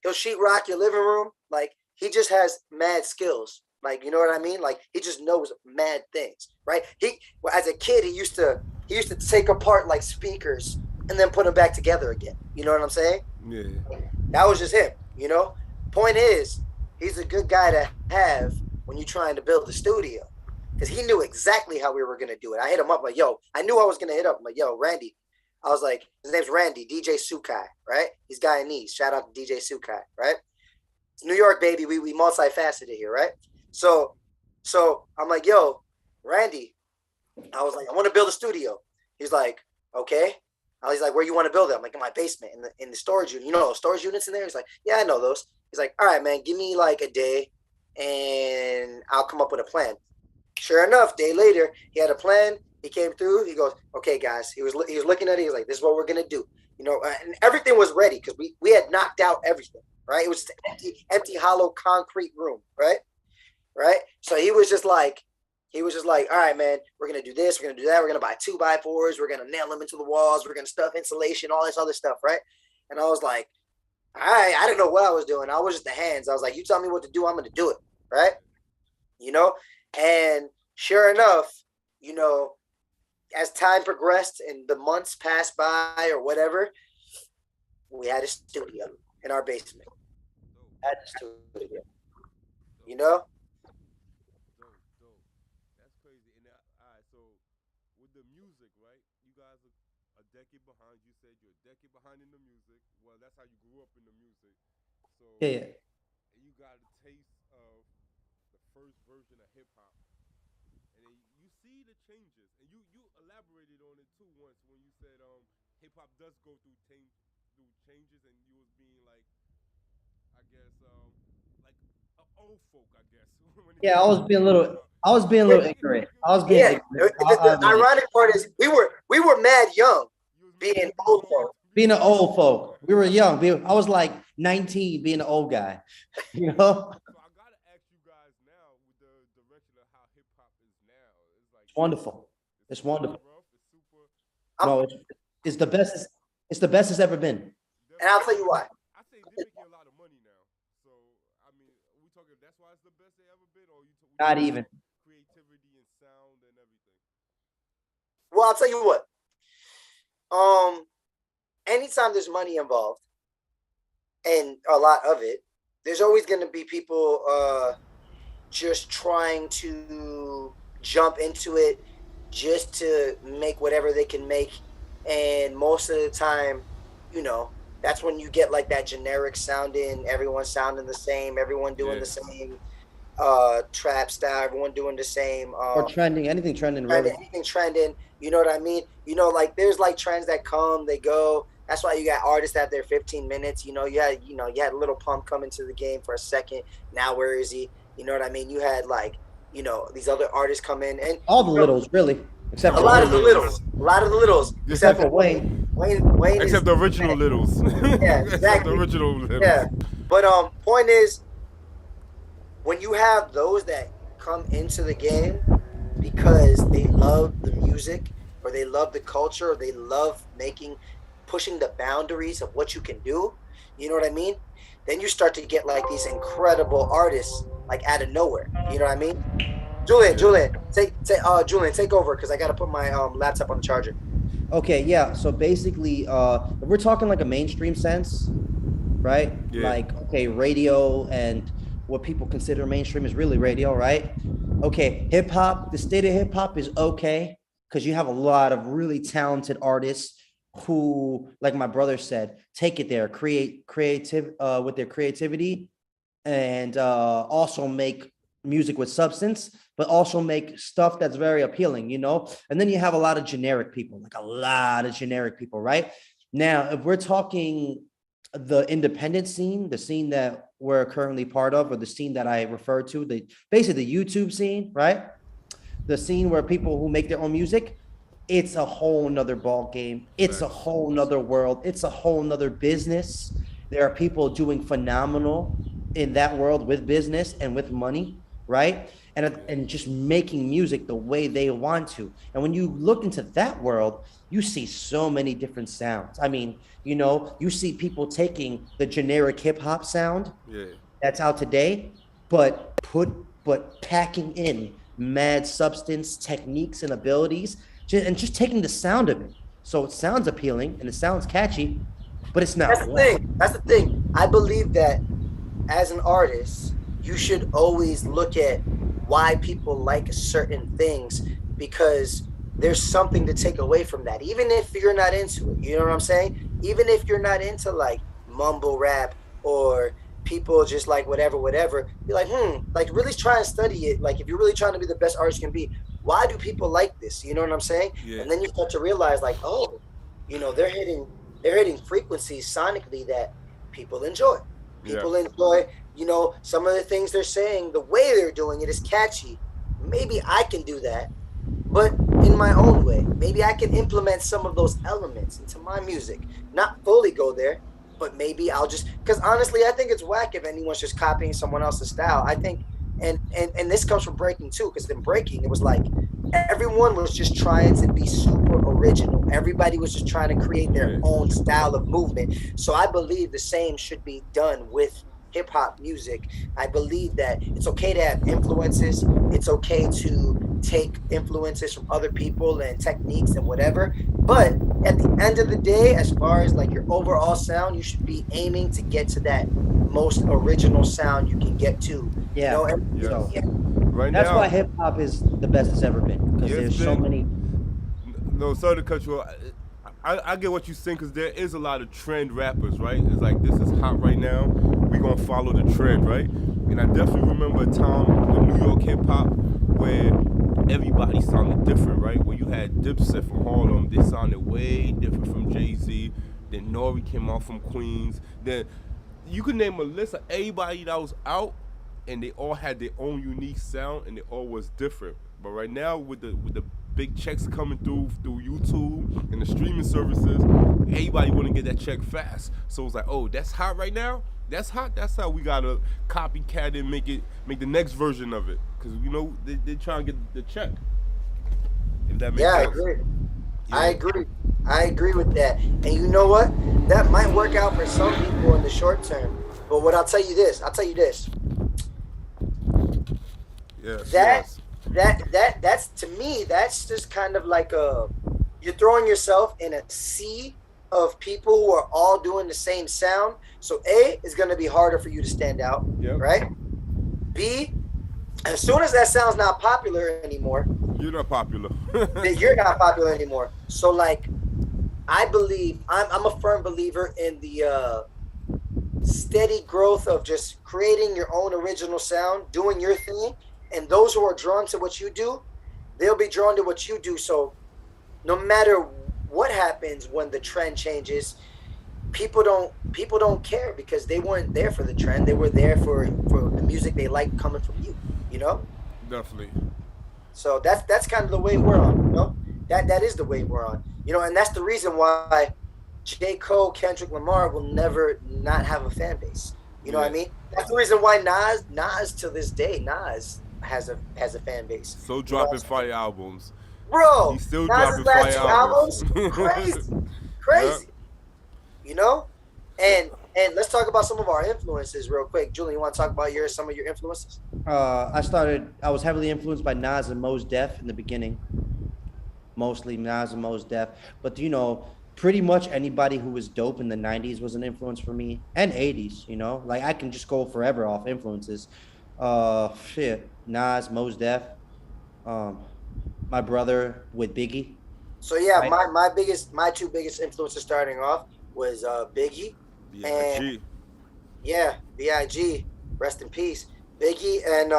sheetrock your living room. Like, he just has mad skills. Like, you know what I mean? Like, he just knows mad things, right? As a kid, he used to take apart like speakers and then put them back together again. You know what I'm saying? Yeah. That was just him, Point is, he's a good guy to have when you're trying to build a studio, because he knew exactly how we were going to do it. I hit him up like, "Yo," I knew I was going to hit up. I'm like, "Yo, Randy." I was like, his name's Randy, DJ Sukai, right? He's Guyanese. Shout out to DJ Sukai, right? It's New York, baby. We multifaceted here, right? So I'm like, "Yo, Randy," I was like, "I want to build a studio." He's like, "Okay." He's like, "Where you want to build it?" I'm like, "In my basement, in the storage unit. You know those storage units in there?" He's like, "Yeah, I know those." He's like, "All right, man, give me like a day and I'll come up with a plan." Sure enough, day later, he had a plan. He came through. He goes, "Okay, guys." He was looking at it. He was like, "This is what we're gonna do." And everything was ready because we had knocked out everything, right? It was just an empty, hollow concrete room, right? Right. So he was just like, "All right, man, we're gonna do this. We're gonna do that. We're gonna buy 2x4s. We're gonna nail them into the walls. We're gonna stuff insulation, all this other stuff, right?" And I was like, "All right." I didn't know what I was doing. I was just the hands. I was like, "You tell me what to do, I'm gonna do it," right? And sure enough, as time progressed and the months passed by or whatever, we had a studio in our basement. Had a studio, Dope. That's crazy. And all right, so with the music, right? You guys are a decade behind. You said you're a decade behind in the music. Well, that's how you grew up in the music. So Yeah. you got a taste of the first version of hip hop, and then you see the changes, and you elaborated on it too once when you said hip hop does go through changes, and you was being like, I guess like old folk, I guess. Yeah, I was being a little I was being a little ignorant. I was being Yeah. ignorant. The ironic part is we were mad young, being old folk. Being an old folk. We were young. I was like 19 being an old guy. You know? So I gotta ask you guys now with the direction of how hip hop is now. It's like It's wonderful. It's wonderful. rough, it's super. No, it's the best. It's the best it's ever been. And I'll tell you why. I say they're making a lot of money now. So I mean, we talking that's why it's the best they ever been, or Not even. creativity and sound and everything. Well, I'll tell you what. Anytime there's money involved, and a lot of it, there's always going to be people just trying to jump into it just to make whatever they can make. And most of the time, you know, that's when you get like that generic sounding, everyone sounding the same, everyone doing the same trap style, everyone doing the same. Or trending, anything trending. Really. Anything trending, you know what I mean? You know, like there's like trends that come, they go. That's why you got artists out there 15 minutes. You know, you had Little Pump come into the game for a second. Now where is he? You know what I mean? You had like, you know, these other artists come in and all the littles, really. Except a lot of the littles. Except for Wayne. Wayne Except the original Littles. Yeah, exactly. Except the original Littles. Yeah. But point is, when you have those that come into the game because they love the music or they love the culture or they love pushing the boundaries of what you can do, you know what I mean? Then you start to get like these incredible artists like out of nowhere. You know what I mean? Julian, take over because I got to put my laptop on the charger. Okay, yeah. So basically, if we're talking like a mainstream sense, right? Yeah. Like, okay, radio and what people consider mainstream is really radio, right? Okay, hip hop, the state of hip hop is okay because you have a lot of really talented artists who, like my brother said, take it there, creative with their creativity, and also make music with substance, but also make stuff that's very appealing, you know? And then you have a lot of generic people, right? Now, if we're talking the independent scene, the scene that we're currently part of, or the scene that I refer to, basically the YouTube scene, right? The scene where people who make their own music, it's a whole nother ball game. It's a whole nother world. It's a whole nother business. There are people doing phenomenal in that world with business and with money, right? And just making music the way they want to. And when you look into that world, you see so many different sounds. I mean, you know, you see people taking the generic hip hop sound that's out today, but packing in mad substance, techniques, and abilities, and just taking the sound of it. So it sounds appealing and it sounds catchy, but it's not. That's the thing. I believe that as an artist, you should always look at why people like certain things, because there's something to take away from that. Even if you're not into it, you know what I'm saying? Even if you're not into like mumble rap or people just like whatever, be like, like really try and study it. Like if you're really trying to be the best artist you can be, why do people like this? You know what I'm saying? Yeah. And then you start to realize like, oh, you know, they're hitting frequencies sonically that people enjoy. People enjoy, you know, some of the things they're saying, the way they're doing it is catchy. Maybe I can do that, but in my own way. Maybe I can implement some of those elements into my music. Not fully go there, but maybe I'll just, because honestly, I think it's whack if anyone's just copying someone else's style. I think, and this comes from breaking too, because in breaking, it was like, everyone was just trying to be super original. Everybody was just trying to create their own style of movement. So I believe the same should be done with hip hop music. I believe that it's okay to have influences. It's okay to take influences from other people and techniques and whatever. But at the end of the day, as far as like your overall sound, you should be aiming to get to that most original sound you can get to. Yeah. You know? Right That's now, why hip hop is the best it's ever been, because there's so many. No, sorry to cut you off. I get what you're saying, because there is a lot of trend rappers, right? It's like, this is hot right now, we're going to follow the trend, right? And I definitely remember a time with New York hip-hop where everybody sounded different, right? Where you had Dipset from Harlem, they sounded way different from Jay-Z. Then Nori came out from Queens. Then you could name a list of everybody that was out, and they all had their own unique sound, and it all was different. But right now, with the big checks coming through YouTube and the streaming services, everybody want to get that check fast. So it's like, oh, that's hot right now. That's hot. That's how we gotta copycat and make the next version of it, because you know they trying to get the check. If that makes sense. I agree. Yeah. I agree with that. And you know what? That might work out for some people in the short term. But what I'll tell you this. Yes. That's to me, that's just kind of like you're throwing yourself in a sea of people who are all doing the same sound. So A, it's going to be harder for you to stand out, right? B, as soon as that sound's not popular anymore, you're not popular. You're not popular anymore. So like, I believe I'm a firm believer in the steady growth of just creating your own original sound, doing your thing, and those who are drawn to what you do, they'll be drawn to what you do. So no matter what happens when the trend changes, people don't care, because they weren't there for the trend. They were there for the music they like coming from you, you know? Definitely. So that's kind of the way we're on, you know? That is the way we're on. You know, and that's the reason why J. Cole, Kendrick Lamar will never not have a fan base. You know what I mean? That's the reason why Nas to this day, Nas has a fan base. So dropping fire albums. Bro, He's still Nas's dropping last fire two albums, albums. crazy. You know? And let's talk about some of our influences real quick. Julian, you want to talk about some of your influences? I was heavily influenced by Nas and Mos Def in the beginning. Mostly Nas and Mos Def. But, you know, pretty much anybody who was dope in the 90s was an influence for me. And 80s, you know? Like, I can just go forever off influences. Nas, Mos Def. My brother with Biggie. So, yeah, right? my two biggest influences starting off was Biggie. B.I.G. Yeah, B.I.G. Rest in peace. Biggie and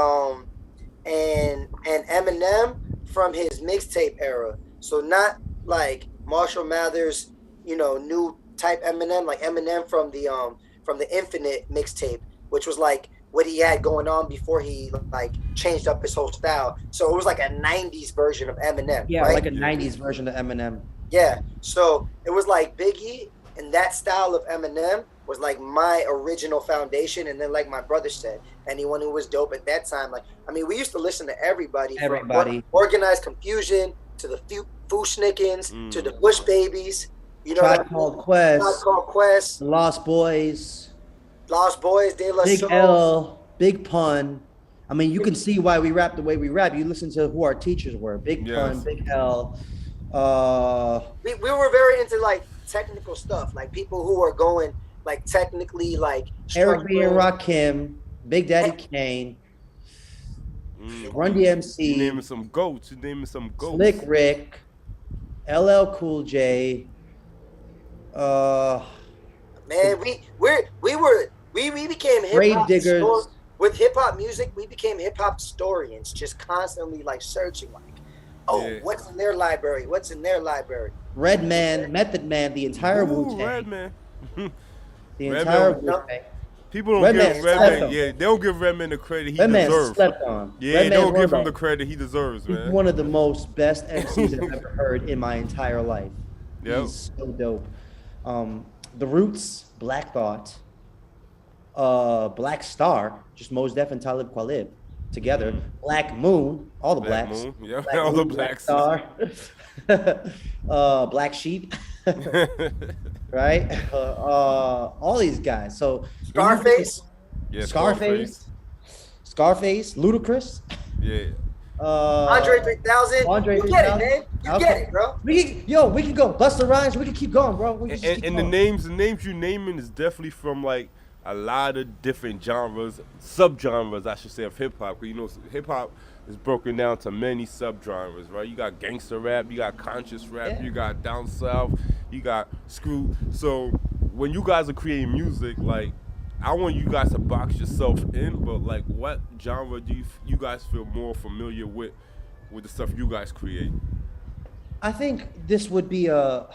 Eminem from his mixtape era. So not like Marshall Mathers, you know, new type Eminem, like Eminem from the Infinite mixtape, which was like what he had going on before he like changed up his whole style. So it was like a 90s version of Eminem. Yeah, right? like a 90s version of Eminem. Yeah. So it was like Biggie and that style of Eminem was like my original foundation. And then like my brother said, anyone who was dope at that time, like, I mean, we used to listen to everybody. From Organized Confusion to the Fushnikins to the Bush Babies. You know, Tribe Called Quest. Lost Boys, De La Big Soul. L, Big Pun. I mean, you can see why we rap the way we rap. You listen to who our teachers were. Big Pun, Big L. We were very into like technical stuff, like people who are going like technically like Eric B and Rakim, Big Daddy Kane, Run DMC. You naming some goats. Slick Rick, LL Cool J. Man, we became hip hop diggers. With hip hop music. We became hip hop historians, just constantly like searching, like, what's in their library? Redman, Method Man, the entire Wu-Tang. Redman. The entire Wu-Tang. People don't give Redman. Yeah, they don't give Redman the credit he deserves. Slept on. Yeah, they don't give him the credit he deserves, man. He's one of the most best MCs I've ever heard in my entire life. Yep. He's so dope. The Roots, Black Thought, Black Star, just Mos Def and Talib Kweli together. Black Moon, all the Black blacks. Moon. Yeah, Black all Moon, the Black blacks. Star, Black Sheep, right? All these guys. So Scarface. Yeah, Scarface, Ludacris. Yeah. Andre 3000. Andre you 3000. get it, man. You get it, bro. We can go. Busta Rhymes. We can keep going, bro. We can just keep And going. the names you naming is definitely from like a lot of different genres, subgenres, I should say, of hip hop. You know, hip hop is broken down to many subgenres, right? You got gangster rap, you got conscious rap, you got down south, you got screw. So when you guys are creating music, like, I want you guys to box yourself in, but like, what genre do you guys feel more familiar with the stuff you guys create? I think this would be I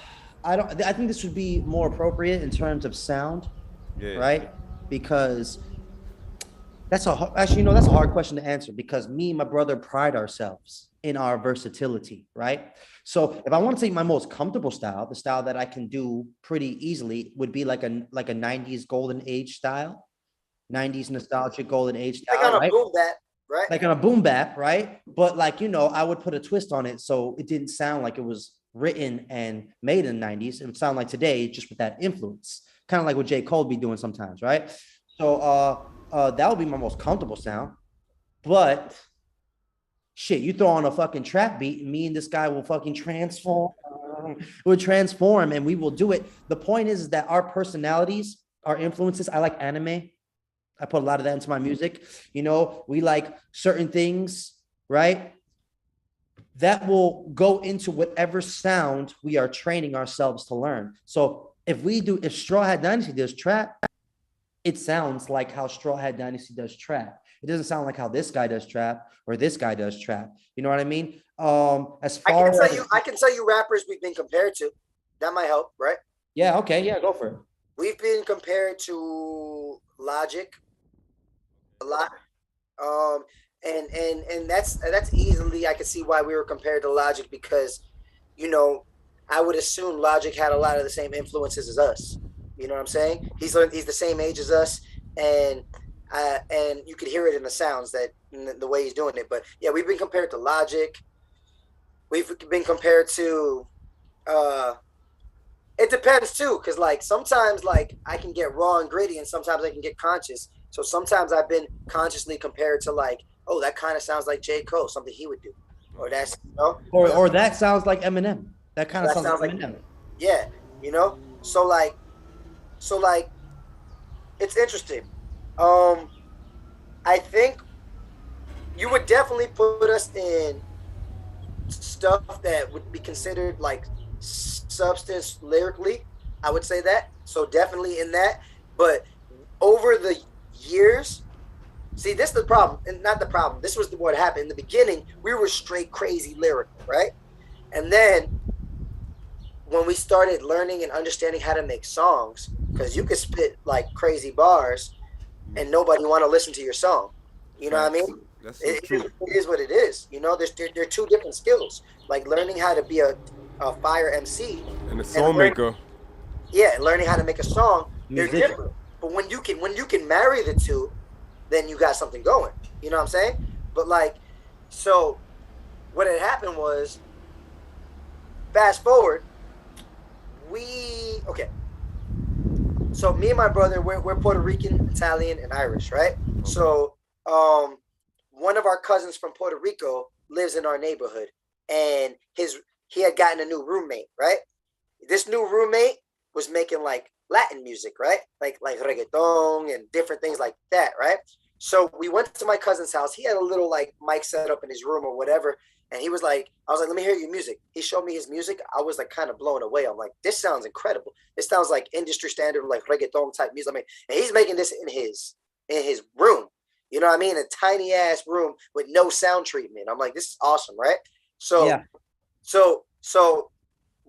think this would be more appropriate in terms of sound, right? Because Actually, that's a hard question to answer because me and my brother pride ourselves in our versatility, right? So if I want to take my most comfortable style, the style that I can do pretty easily would be like a 90s golden age style, 90s nostalgic golden age style, Like on a right? boom bap, right? Like on a boom bap, right? But like, I would put a twist on it so it didn't sound like it was written and made in the 90s. It would sound like today just with that influence, kind of like what J. Cole be doing sometimes, right? So that would be my most comfortable sound. But shit, you throw on a fucking trap beat and me and this guy will fucking transform. We'll transform and we will do it. The point is that our personalities, our influences, I like anime. I put a lot of that into my music. We like certain things, right? That will go into whatever sound we are training ourselves to learn. So if Straw Hat Dynasty does trap, it sounds like how Straw Hat Dynasty does trap. It doesn't sound like how this guy does trap or this guy does trap. You know what I mean? As far I can tell you rappers we've been compared to. That might help, right? Yeah, okay, yeah, go for it. We've been compared to Logic a lot. And that's easily, I can see why we were compared to Logic because, I would assume Logic had a lot of the same influences as us. You know what I'm saying? He's the same age as us, and you could hear it in the sounds that in the way he's doing it. But yeah, we've been compared to Logic. We've been compared to. It depends too, because like sometimes like I can get raw and gritty, and sometimes I can get conscious. So sometimes I've been consciously compared to like, oh, that kind of sounds like J. Cole, something he would do, or that's or that sounds like Eminem. That kind of sounds like Eminem. Yeah, So like, it's interesting. I think you would definitely put us in stuff that would be considered like substance lyrically. I would say that. So definitely in that. But over the years, see, this is the problem, and not the problem. This was what happened in the beginning. We were straight crazy lyrical, right? And then when we started learning and understanding how to make songs, because you could spit like crazy bars and nobody want to listen to your song. You know what I mean? That's so true. It is what it is. They're two different skills. Like learning how to be a fire MC and a song maker. Yeah, learning how to make a song. Musician. They're different. But when you can marry the two, then you got something going. You know what I'm saying? But like, so what had happened was, fast forward, so me and my brother, we're Puerto Rican, Italian, and Irish, right? So one of our cousins from Puerto Rico lives in our neighborhood, and he had gotten a new roommate, right? This new roommate was making like Latin music, right? Like reggaeton and different things like that, right? So we went to my cousin's house. He had a little like mic set up in his room or whatever. And I was like, let me hear your music. He showed me his music. I was like kind of blown away. I'm like, this sounds incredible. This sounds like industry standard, like reggaeton type music. I mean, and he's making this in his room. You know what I mean? A tiny ass room with no sound treatment. I'm like, this is awesome, right? So, yeah. So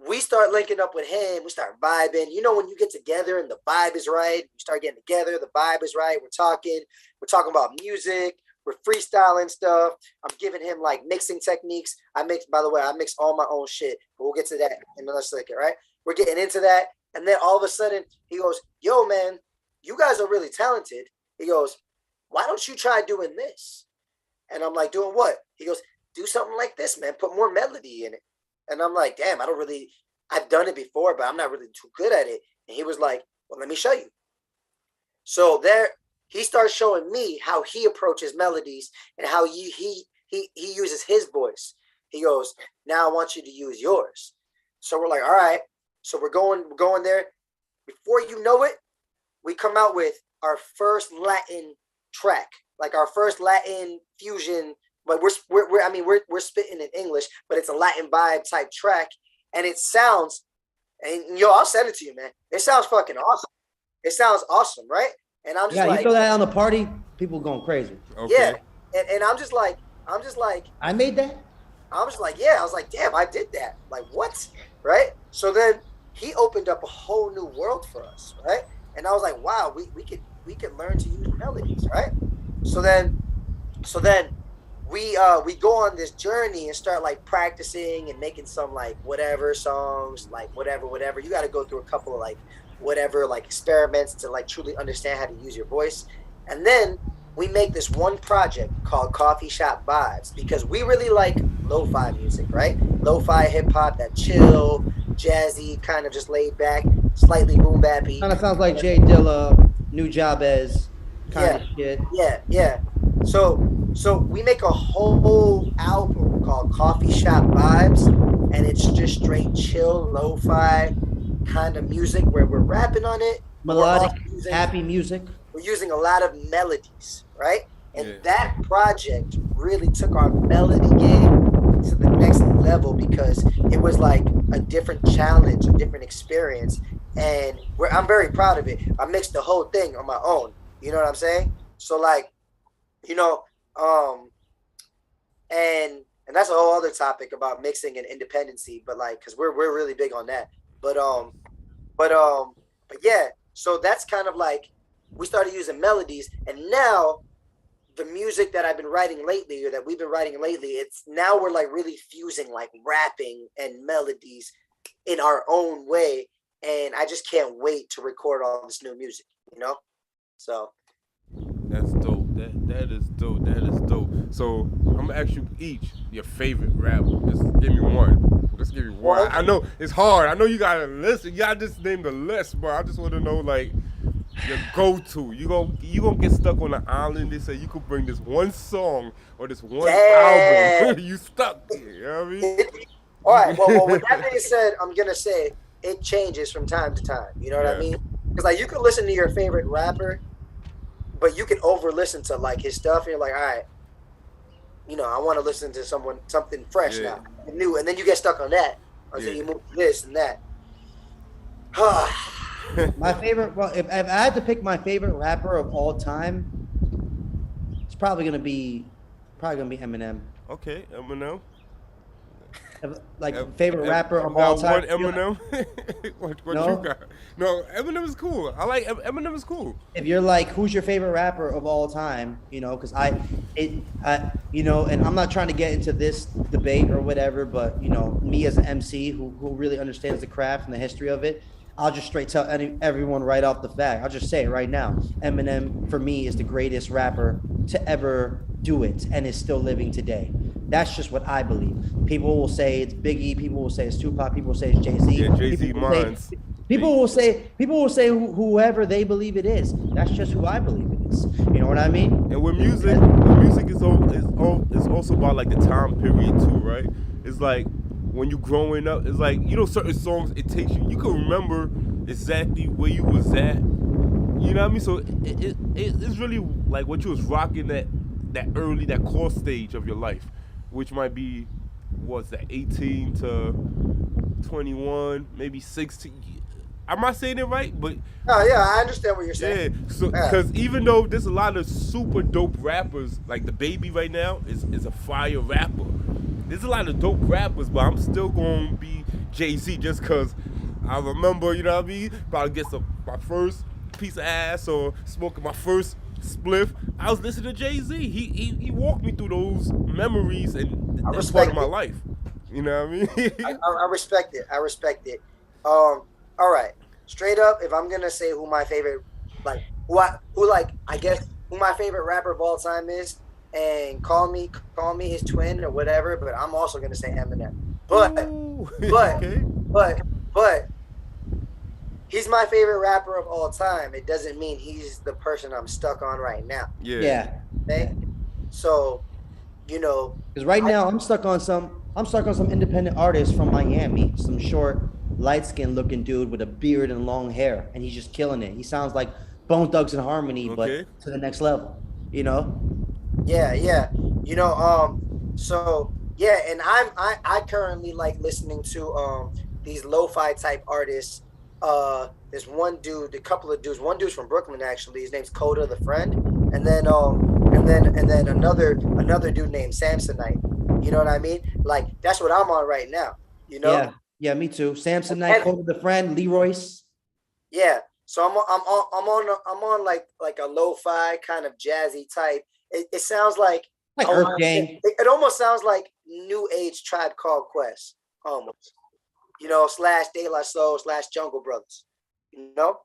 we start linking up with him. We start vibing. When you get together and the vibe is right, we start getting together. The vibe is right. We're talking about music. We're freestyling stuff. I'm giving him like mixing techniques. By the way, I mix all my own shit, but we'll get to that in another second, right? We're getting into that. And then all of a sudden he goes, yo, man, you guys are really talented. He goes, why don't you try doing this? And I'm like, doing what? He goes, do something like this, man. Put more melody in it. And I'm like, damn, I've done it before, but I'm not really too good at it. And he was like, well, let me show you. So he starts showing me how he approaches melodies and how he uses his voice. He goes, now I want you to use yours. So we're like, all right. So we're going there. Before you know it, we come out with our first Latin track, like our first Latin fusion. But we're spitting in English, but it's a Latin vibe type track, and it sounds, and I'll send it to you, man. It sounds fucking awesome. It sounds awesome, right? And I'm just you throw that on the party, people going crazy. Okay. Yeah, and I'm just like, I made that. I was like, yeah, I was like, damn, I did that. Like, what? Right? So then he opened up a whole new world for us, right? And I was like, wow, we could learn to use melodies, right? so then we go on this journey and start like practicing and making some like whatever songs, like whatever. You got to go through a couple of like whatever like experiments to like truly understand how to use your voice. And then we make this one project called Coffee Shop Vibes because we really like lo-fi music, right? Lo-fi hip hop, that chill, jazzy, kind of just laid back, slightly boom bappy. Kind of sounds like Jay Dilla, New Jabez kind of shit. Yeah. So we make a whole album called Coffee Shop Vibes, and it's just straight chill, lo-fi kind of music where we're rapping on it. Melodic, happy music. We're using a lot of melodies, right? And that project really took our melody game to the next level because it was like a different challenge, a different experience. And I'm very proud of it. I mixed the whole thing on my own. You know what I'm saying? So like, you know, and that's a whole other topic about mixing and independency, but like, cause we're really big on that. But yeah, so that's kind of like, we started using melodies, and now the music that I've been writing lately, or that we've been writing lately, it's now we're like really fusing like rapping and melodies in our own way. And I just can't wait to record all this new music, you know? So that's dope. That is dope. That is dope. So I'm gonna ask you each your favorite rapper. Just give me one. Just give me one. I know it's hard. I know you got a list. You gotta just name the list, but I just want to know like your go-to. You gonna get stuck on an island. They say you could bring this one song or this one album. You stuck. You know what I mean? All right. Well, with that being said, I'm gonna say it changes from time to time. You know what I mean? Because like you could listen to your favorite rapper, but you can over-listen to like his stuff, and you're like, all right, you know, I want to listen to something fresh now, new, and then you get stuck on that until you move to this and that. My favorite, well, if I had to pick my favorite rapper of all time, it's probably gonna be Eminem. Okay, Eminem. Like favorite rapper of all time. What Eminem? what you got? No, Eminem is cool. I like Eminem is cool. If you're like, who's your favorite rapper of all time? You know, because you know, and I'm not trying to get into this debate or whatever, but you know, me as an MC who really understands the craft and the history of it, I'll just straight tell everyone right off the bat. I'll just say it right now. Eminem for me is the greatest rapper to ever do it, and is still living today. That's just what I believe. People will say it's Biggie. People will say it's Tupac. People will say it's Jay-Z. Yeah, Jay-Z mines. People will say whoever they believe it is. That's just who I believe it is. You know what I mean? And with music is also about like the time period too, right? It's like when you growing up, it's like, you know, certain songs, it takes you can remember exactly where you was at. You know what I mean? So it's really like what you was rocking that core stage of your life, which might be, what's that, 18 to 21, maybe 16. Am I saying it right? But I understand what you're saying. Yeah, so because even though there's a lot of super dope rappers, like the Baby right now is a fire rapper. There's a lot of dope rappers, but I'm still gonna be Jay-Z just because I remember, you know what I mean, about to get my first piece of ass or smoking my first spliff. I was listening to Jay-Z. He walked me through those memories, and that's part of my life. You know what I mean? I respect it. All right, straight up, if I'm gonna say who my favorite, like who my favorite rapper of all time is, and call me his twin or whatever, but I'm also gonna say Eminem. But he's my favorite rapper of all time. It doesn't mean he's the person I'm stuck on right now. Yeah. Okay? So, you know, because right now I'm stuck on some independent artist from Miami, some short, light-skinned looking dude with a beard and long hair, and he's just killing it. He sounds like Bone Thugs and Harmony, but to the next level, you know? Yeah. You know, so yeah, and I currently like listening to these lo-fi type artists. There's one dude, a couple of dudes. One dude's from Brooklyn actually. His name's Coda the Friend, and then another dude named Samsonite. You know what I mean? Like that's what I'm on right now. You know? Yeah, me too. Samsonite, Coda the Friend, Leroyce. Yeah, So I'm on like a lo-fi kind of jazzy type. It sounds like Like Earth Gang. It almost sounds like new age Tribe Called Quest, almost. You know, slash De La Soul slash Jungle Brothers. You know?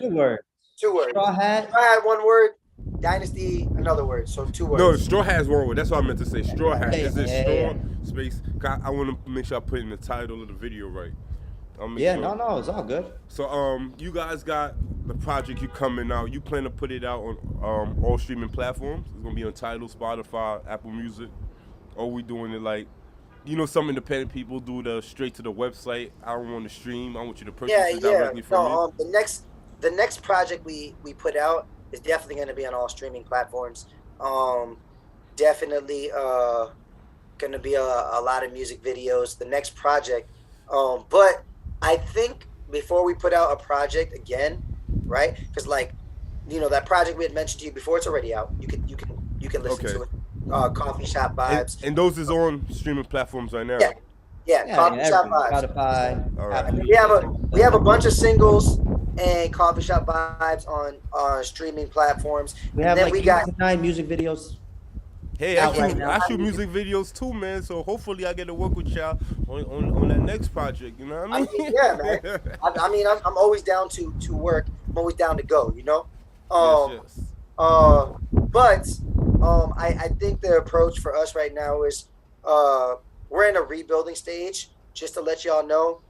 2 words. 2 words. Straw Hat. I had 1 word. Dynasty, another word. So 2 words. No, straw hat is 1 word. That's what I meant to say. Straw hat. Yeah, Is it yeah, straw yeah. space? I want to make sure I put in the title of the video right. Yeah, sure. no, it's all good. So you guys got the project you coming out. You plan to put it out on all streaming platforms. It's gonna be on Tidal, Spotify, Apple Music. Or we doing it like, some independent people do the straight to the website. I don't want to stream. I want you to purchase it directly from me. The next project we put out is definitely going to be on all streaming platforms. Definitely going to be a lot of music videos. The next project, but I think before we put out a project again, right? Because that project we had mentioned to you before, it's already out. You can listen to it. Coffee Shop Vibes. And those is on streaming platforms right now. Yeah, Coffee Shop Vibes. Spotify. All right. We have a bunch of singles and Coffee Shop Vibes on streaming platforms. We have and then like 9 music videos. Hey, I shoot music videos too, man. So hopefully I get to work with y'all on that next project. You know what I mean? Yeah, man. I'm always down to work. I'm always down to go. You know. Yes. But I think the approach for us right now is we're in a rebuilding stage. Just to let y'all know,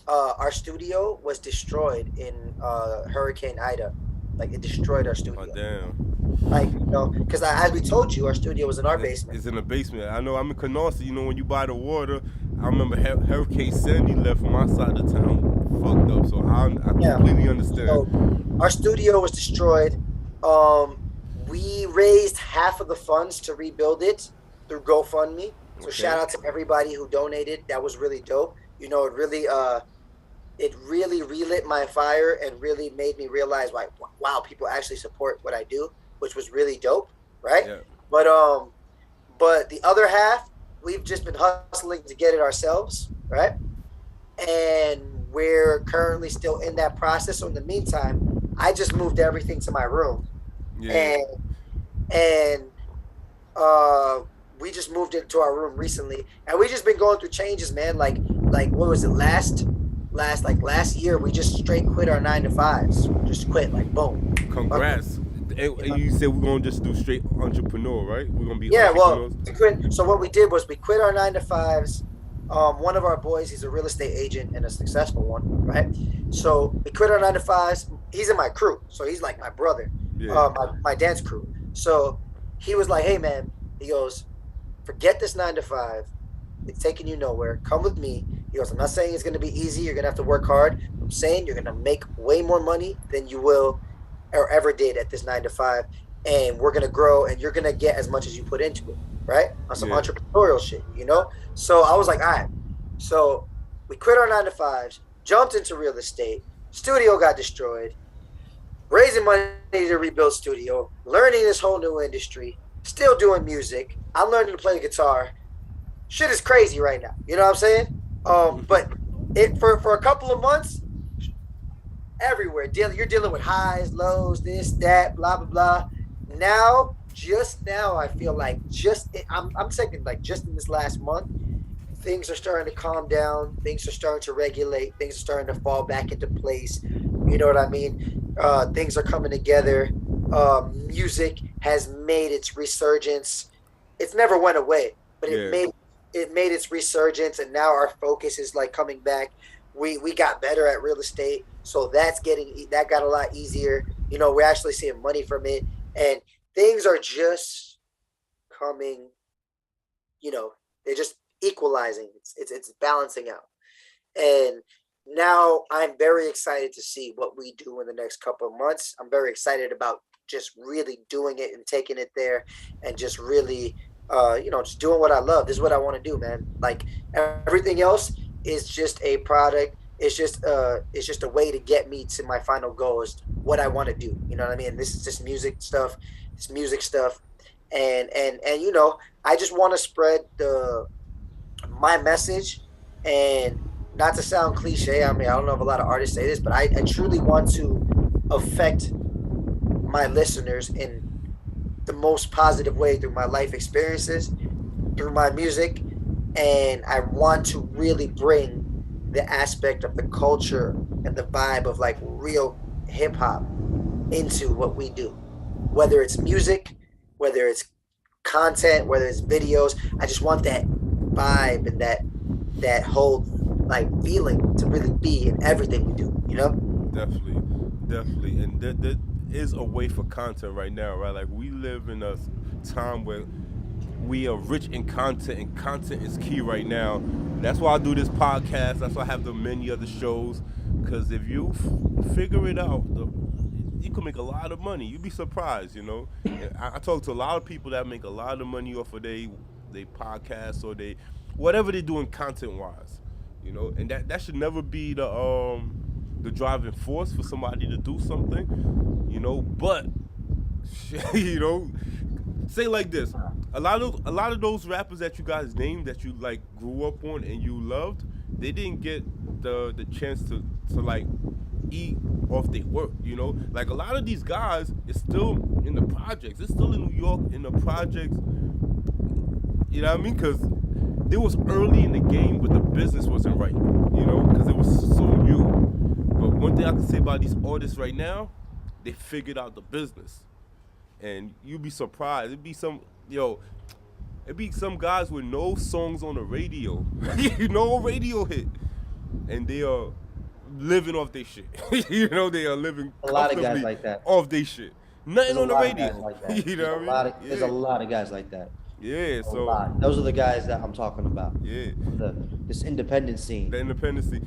our studio was destroyed in Hurricane Ida. Like, it destroyed our studio. Oh, damn. Like, because as we told you, our studio was in our basement. It's in the basement. I know. I'm in Canarsie. When you buy the water, I remember Hurricane Sandy left from my side of the town fucked up. So I completely understand. So our studio was destroyed. We raised half of the funds to rebuild it through GoFundMe. So shout out to everybody who donated. That was really dope. It really relit my fire and really made me realize, like, wow, people actually support what I do, which was really dope, right? Yeah. But the other half, we've just been hustling to get it ourselves, right? And we're currently still in that process. So in the meantime, I just moved everything to my room. Yeah. And we just moved it to our room recently, and we just been going through changes, man. Like what was it, last year we just straight quit our 9-to-5s. Just quit, like, boom. Congrats. And you said we're gonna just do straight entrepreneur, right? We're gonna be well, we quit. So what we did was we quit our 9-to-5s. One of our boys, he's a real estate agent and a successful one, right? So we quit our 9-to-5s. He's in my crew, so he's like my brother. Yeah. My dance crew. So he was like, hey man, he goes, forget this 9-to-5. It's taking you nowhere. Come with me. He goes, I'm not saying it's going to be easy. You're going to have to work hard. I'm saying you're going to make way more money than you will or ever did at this 9-to-5. And we're going to grow, and you're going to get as much as you put into it, right? On some entrepreneurial shit, So I was like, all right. So we quit our 9-to-5s, jumped into real estate. Studio got destroyed. Raising money to rebuild studio. Learning this whole new industry. Still doing music. I'm learning to play guitar. Shit is crazy right now. You know what I'm saying? But for a couple of months, everywhere you're dealing with highs, lows, this, that, blah blah blah. Just now, I feel like I'm thinking like just in this last month, things are starting to calm down. Things are starting to regulate. Things are starting to fall back into place. You know what I mean? Things are coming together. Music has made its resurgence. It's never went away, but it made its resurgence, and now our focus is like coming back. We got better at real estate, so that got a lot easier. We're actually seeing money from it, and things are just coming. They're just equalizing. It's balancing out, and now I'm very excited to see what we do in the next couple of months. I'm very excited about just really doing it and taking it there, and just really. Just doing what I love. This is what I want to do, man. Like, everything else is just a product. It's just a way to get me to my final goal, is what I want to do. You know what I mean? This is just music stuff. It's music stuff. and you know, I just want to spread my message, and not to sound cliche. I mean, I don't know if a lot of artists say this, but I truly want to affect my listeners in the most positive way through my life experiences, through my music, and I want to really bring the aspect of the culture and the vibe of like real hip hop into what we do, whether it's music, whether it's content, whether it's videos. I just want that vibe and that whole like feeling to really be in everything we do, you know? Definitely, and there is a way for content right now, right? Like we live in a time where we are rich in content, and content is key right now. That's why I do this podcast. That's why I have the many other shows. Because if you figure it out, you can make a lot of money. You'd be surprised, you know. And I talk to a lot of people that make a lot of money off of they podcasts or they whatever they're doing content wise, you know. And that should never be the driving force for somebody to do something, you know. But you know, say like this: a lot of those rappers that you guys named that you like grew up on and you loved, they didn't get the chance to like eat off their work, you know. Like a lot of these guys is still in the projects. It's still in New York in the projects. You know what I mean? Because they was early in the game, but the business wasn't right. You know, because it was so new. But one thing I can say about these artists right now, they figured out the business. And you'd be surprised. It'd be some guys with no songs on the radio, no radio hit, and they are living off their shit. You know, they are living A lot of guys like that. off their shit. Nothing There's on the radio. Like that. You know what I mean? There's a lot of guys like that. Yeah, A lot. Those are the guys that I'm talking about. Yeah. This independent scene. The independency.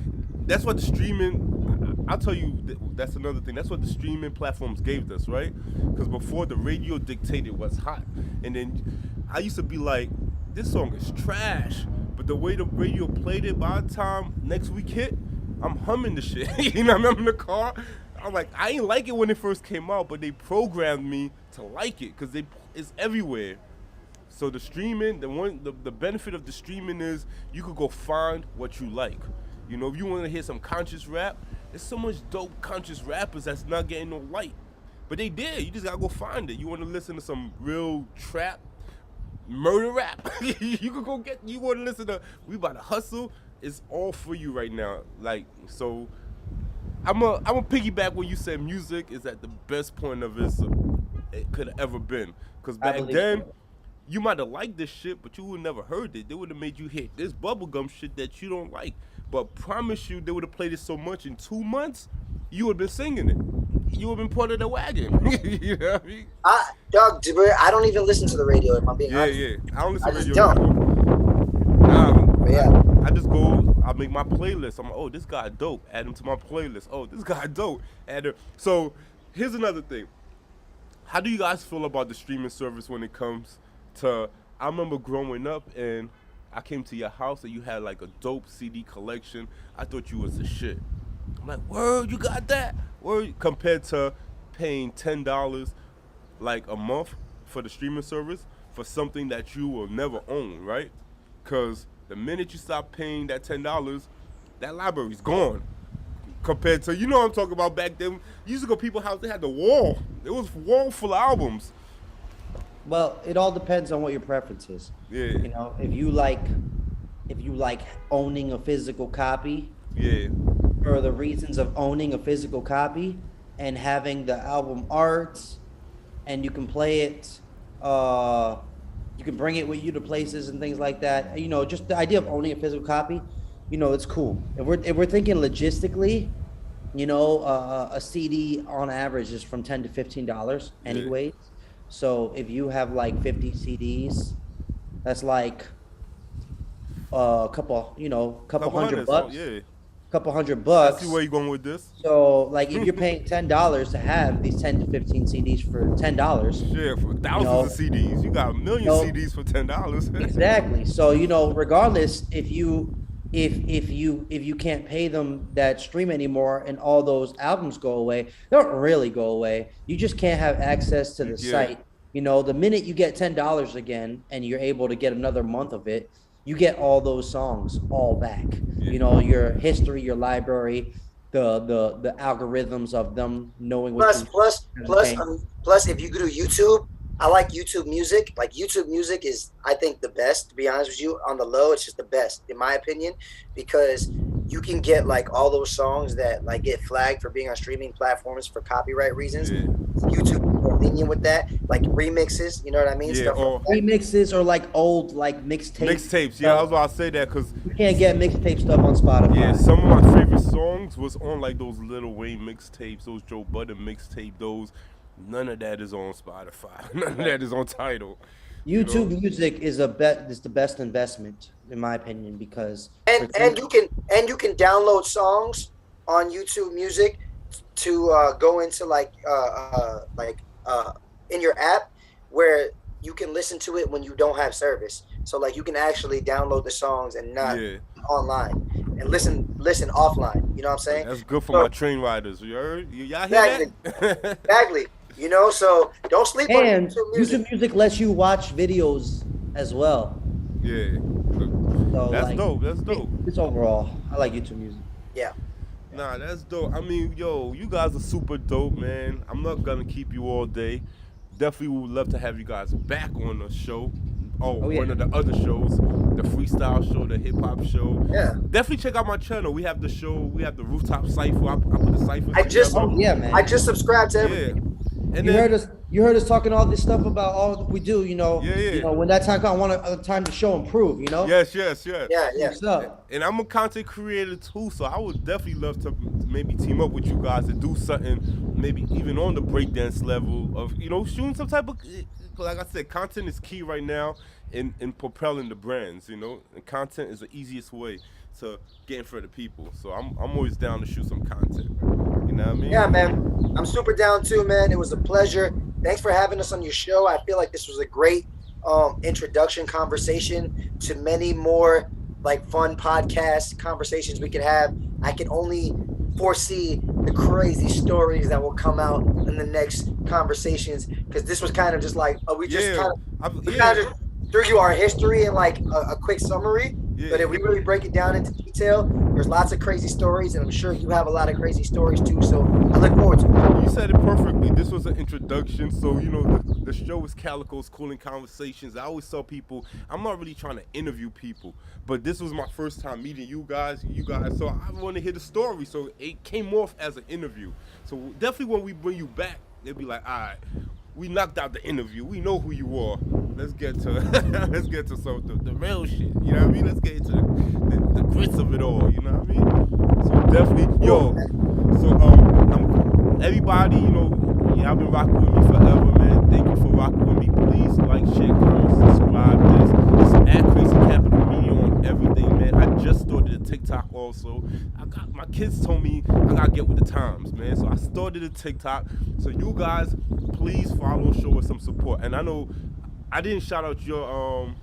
That's what the streaming. I'll tell you. That's another thing. That's what the streaming platforms gave us, right? Because before the radio dictated what's hot, and then I used to be like, this song is trash, but the way the radio played it, by the time next week hit, I'm humming the shit. You know, I'm in the car. I'm like, I ain't like it when it first came out, but they programmed me to like it because it's everywhere. So the streaming, the benefit of the streaming is you could go find what you like. You know, if you want to hear some conscious rap, there's so much dope conscious rappers that's not getting no light. But they did. You just gotta go find it. You want to listen to some real trap, murder rap? You could go get. You want to listen to We About to Hustle? It's all for you right now. Like, so I'm a piggyback when you said music is at the best point of it could have ever been. Because back then, you might have liked this shit, but you would never heard it. They would have made you hit this bubblegum shit that you don't like. But promise you, they would have played it so much in 2 months, you would have been singing it. You would have been part of the wagon. You know what I mean? Dog, I don't even listen to the radio, if I'm being honest. Yeah. I don't listen to the radio anymore. Yeah. I just go, I make my playlist. I'm like, oh, this guy dope. Add him to my playlist. Oh, this guy dope. Add him. So here's another thing. How do you guys feel about the streaming service when it comes to, I remember growing up and I came to your house and you had like a dope CD collection. I thought you was the shit. I'm like, word, you got that? Word, compared to paying $10 like a month for the streaming service for something that you will never own, right? Because the minute you stop paying that $10, that library's gone. Compared to, you know what I'm talking about, back then, you used to go to people's house, they had the wall. It was wall full of albums. Well, it all depends on what your preference is. Yeah. You know, if you like owning a physical copy. Yeah. For the reasons of owning a physical copy and having the album art, and you can play it, you can bring it with you to places and things like that. You know, just the idea of owning a physical copy, you know, it's cool. If we're thinking logistically, you know, a CD on average is from $10 to $15 anyways. Yeah. So if you have like 50 CDs, that's like a couple $100 bucks. Yeah. Couple $100 bucks. I see where you're going with this. So, like, if you're paying $10 to have these 10 to 15 CDs for $10, yeah, for thousands of CDs, you got a million CDs for $10. Exactly. So, you know, regardless, if you can't pay them that stream anymore and all those albums go away, they don't really go away. You just can't have access to the site You know, the minute you get $10 again and you're able to get another month of it, you get all those songs all back. Yeah. You know, your history, your library, the algorithms of them knowing what Plus, if you go to YouTube, I like YouTube Music. Like YouTube Music is, I think, the best. To be honest with you, on the low, it's just the best in my opinion, because you can get like all those songs that like get flagged for being on streaming platforms for copyright reasons. Yeah. YouTube is more lenient with that, like remixes. You know what I mean? Yeah, Stuff or like remixes or like old like mixtapes. Mixtapes, yeah, I was about to say that because you can't get mixtape stuff on Spotify. yeah, some of my favorite songs was on like those Lil Wayne mixtapes, those Joe Budden mixtape, those. None of that is on Spotify. None of that is on Tidal. YouTube Music is is the best investment in my opinion because and you can download songs on YouTube Music to go into like in your app where you can listen to it when you don't have service. So like you can actually download the songs and not online and listen offline. You know what I'm saying? That's good for my train riders. You heard? Y'all hear that? Exactly. You know, so don't sleep on YouTube Music. YouTube Music lets you watch videos as well. Yeah. So, that's like, dope. That's dope. It's overall, I like YouTube Music. Yeah. Nah, that's dope. I mean, yo, you guys are super dope, man. I'm not gonna keep you all day. Definitely would love to have you guys back on the show. One of the other shows, the freestyle show, the hip hop show. Yeah. Definitely check out my channel. We have the show. We have the Rooftop Cipher. I put the cipher. I just man. I just subscribed to everything. Yeah. And you heard us talking all this stuff about all that we do, you know. Yeah. You know, when that time comes, I want a time to show and prove, you know. Yes. Yeah. What's up? And I'm a content creator too, so I would definitely love to maybe team up with you guys and do something, maybe even on the breakdance level of, you know, shooting some type of, like I said, content is key right now in propelling the brands, you know. And content is the easiest way to get in front of people. So I'm always down to shoot some content. You know what I mean? Yeah, man. I'm super down too, man. It was a pleasure. Thanks for having us on your show. I feel like this was a great introduction conversation to many more like fun podcast conversations we could have. I can only foresee the crazy stories that will come out in the next conversations, because this was kind of just like we kind of just threw you our history and like a quick summary. Yeah. But if we really break it down into detail, there's lots of crazy stories, and I'm sure you have a lot of crazy stories too. So I look forward to it. You said it perfectly. This was an introduction. So, you know, the show is Calico's Cooling Conversations. I always tell people, I'm not really trying to interview people, but this was my first time meeting you guys. So I want to hear the story. So it came off as an interview. So definitely when we bring you back, they'll be like, all right, we knocked out the interview. We know who you are. Let's get to some the real shit. You know what I mean? Let's get into the grits of it all. You know what I mean? So definitely, everybody, you know, y'all been rocking with me forever, man. Thank you for rocking with me. Please like, share, comment, subscribe. This at crazycapital media on everything, man. I just started a TikTok also. My kids told me I gotta get with the times, man. So I started a TikTok. So you guys, please follow, show us some support. And I know I didn't shout out your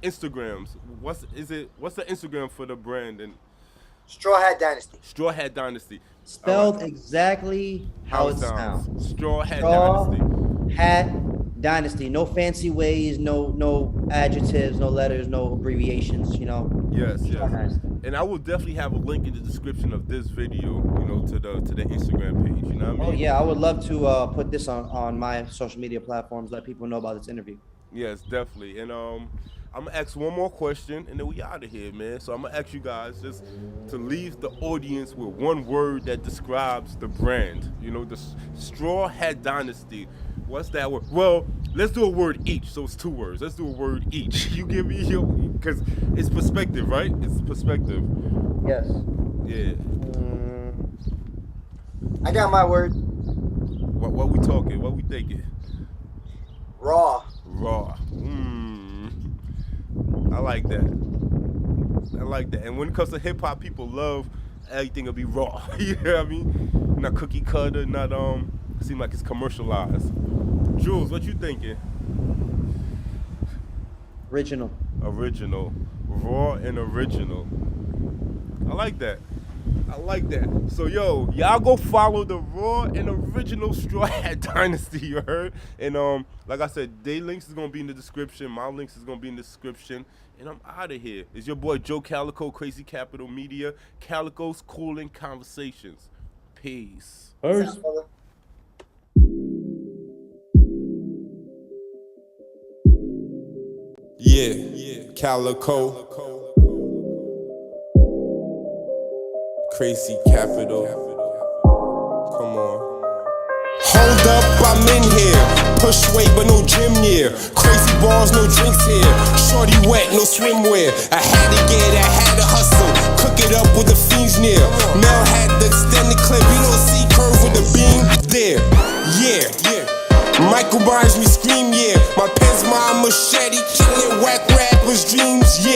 Instagrams. What's the Instagram for the brand? And Straw Hat Dynasty. Straw Hat Dynasty. Spelled exactly how it sounds. Straw Hat Dynasty. Hat Dynasty. No fancy ways, no adjectives, no letters, no abbreviations, you know. Yes. And I will definitely have a link in the description of this video, you know, to the Instagram page, you know what I mean? Oh yeah, I would love to put this on my social media platforms, let people know about this interview. Yes, definitely. And I'm gonna ask one more question and then we out of here, man. So I'm gonna ask you guys just to leave the audience with one word that describes the brand. You know, the Straw Hat Dynasty. What's that word? Well, let's do a word each. So it's 2 words. Let's do a word each. You give me your, because it's perspective, right? It's perspective. Yes. Yeah. I got my word. What we talking? What we thinking? Raw. I like that. And when it comes to hip hop, people love everything to be raw. You know what I mean? Not cookie cutter, not seem like it's commercialized. Jules, what you thinking? Original. Raw and original. I like that. I like that. So, yo, y'all go follow the raw and original Straw Hat Dynasty, you heard? And, like I said, their links is going to be in the description. My links is going to be in the description. And I'm out of here. It's your boy, Joe Calico, Crazy Capital Media. Calico's Cooling Conversations. Peace. First. Yeah, Calico. Crazy Capital. Come on. Hold up, I'm in here. Push weight, but no gym near. Crazy balls, no drinks here. Shorty wet, no swimwear. I had to hustle. Cook it up with the fiends near. Mel had the extended clip. You don't see curve with the beam there. Yeah. Michael Myers, we scream, yeah. My pen's my machete. Killing whack rappers' dreams, yeah.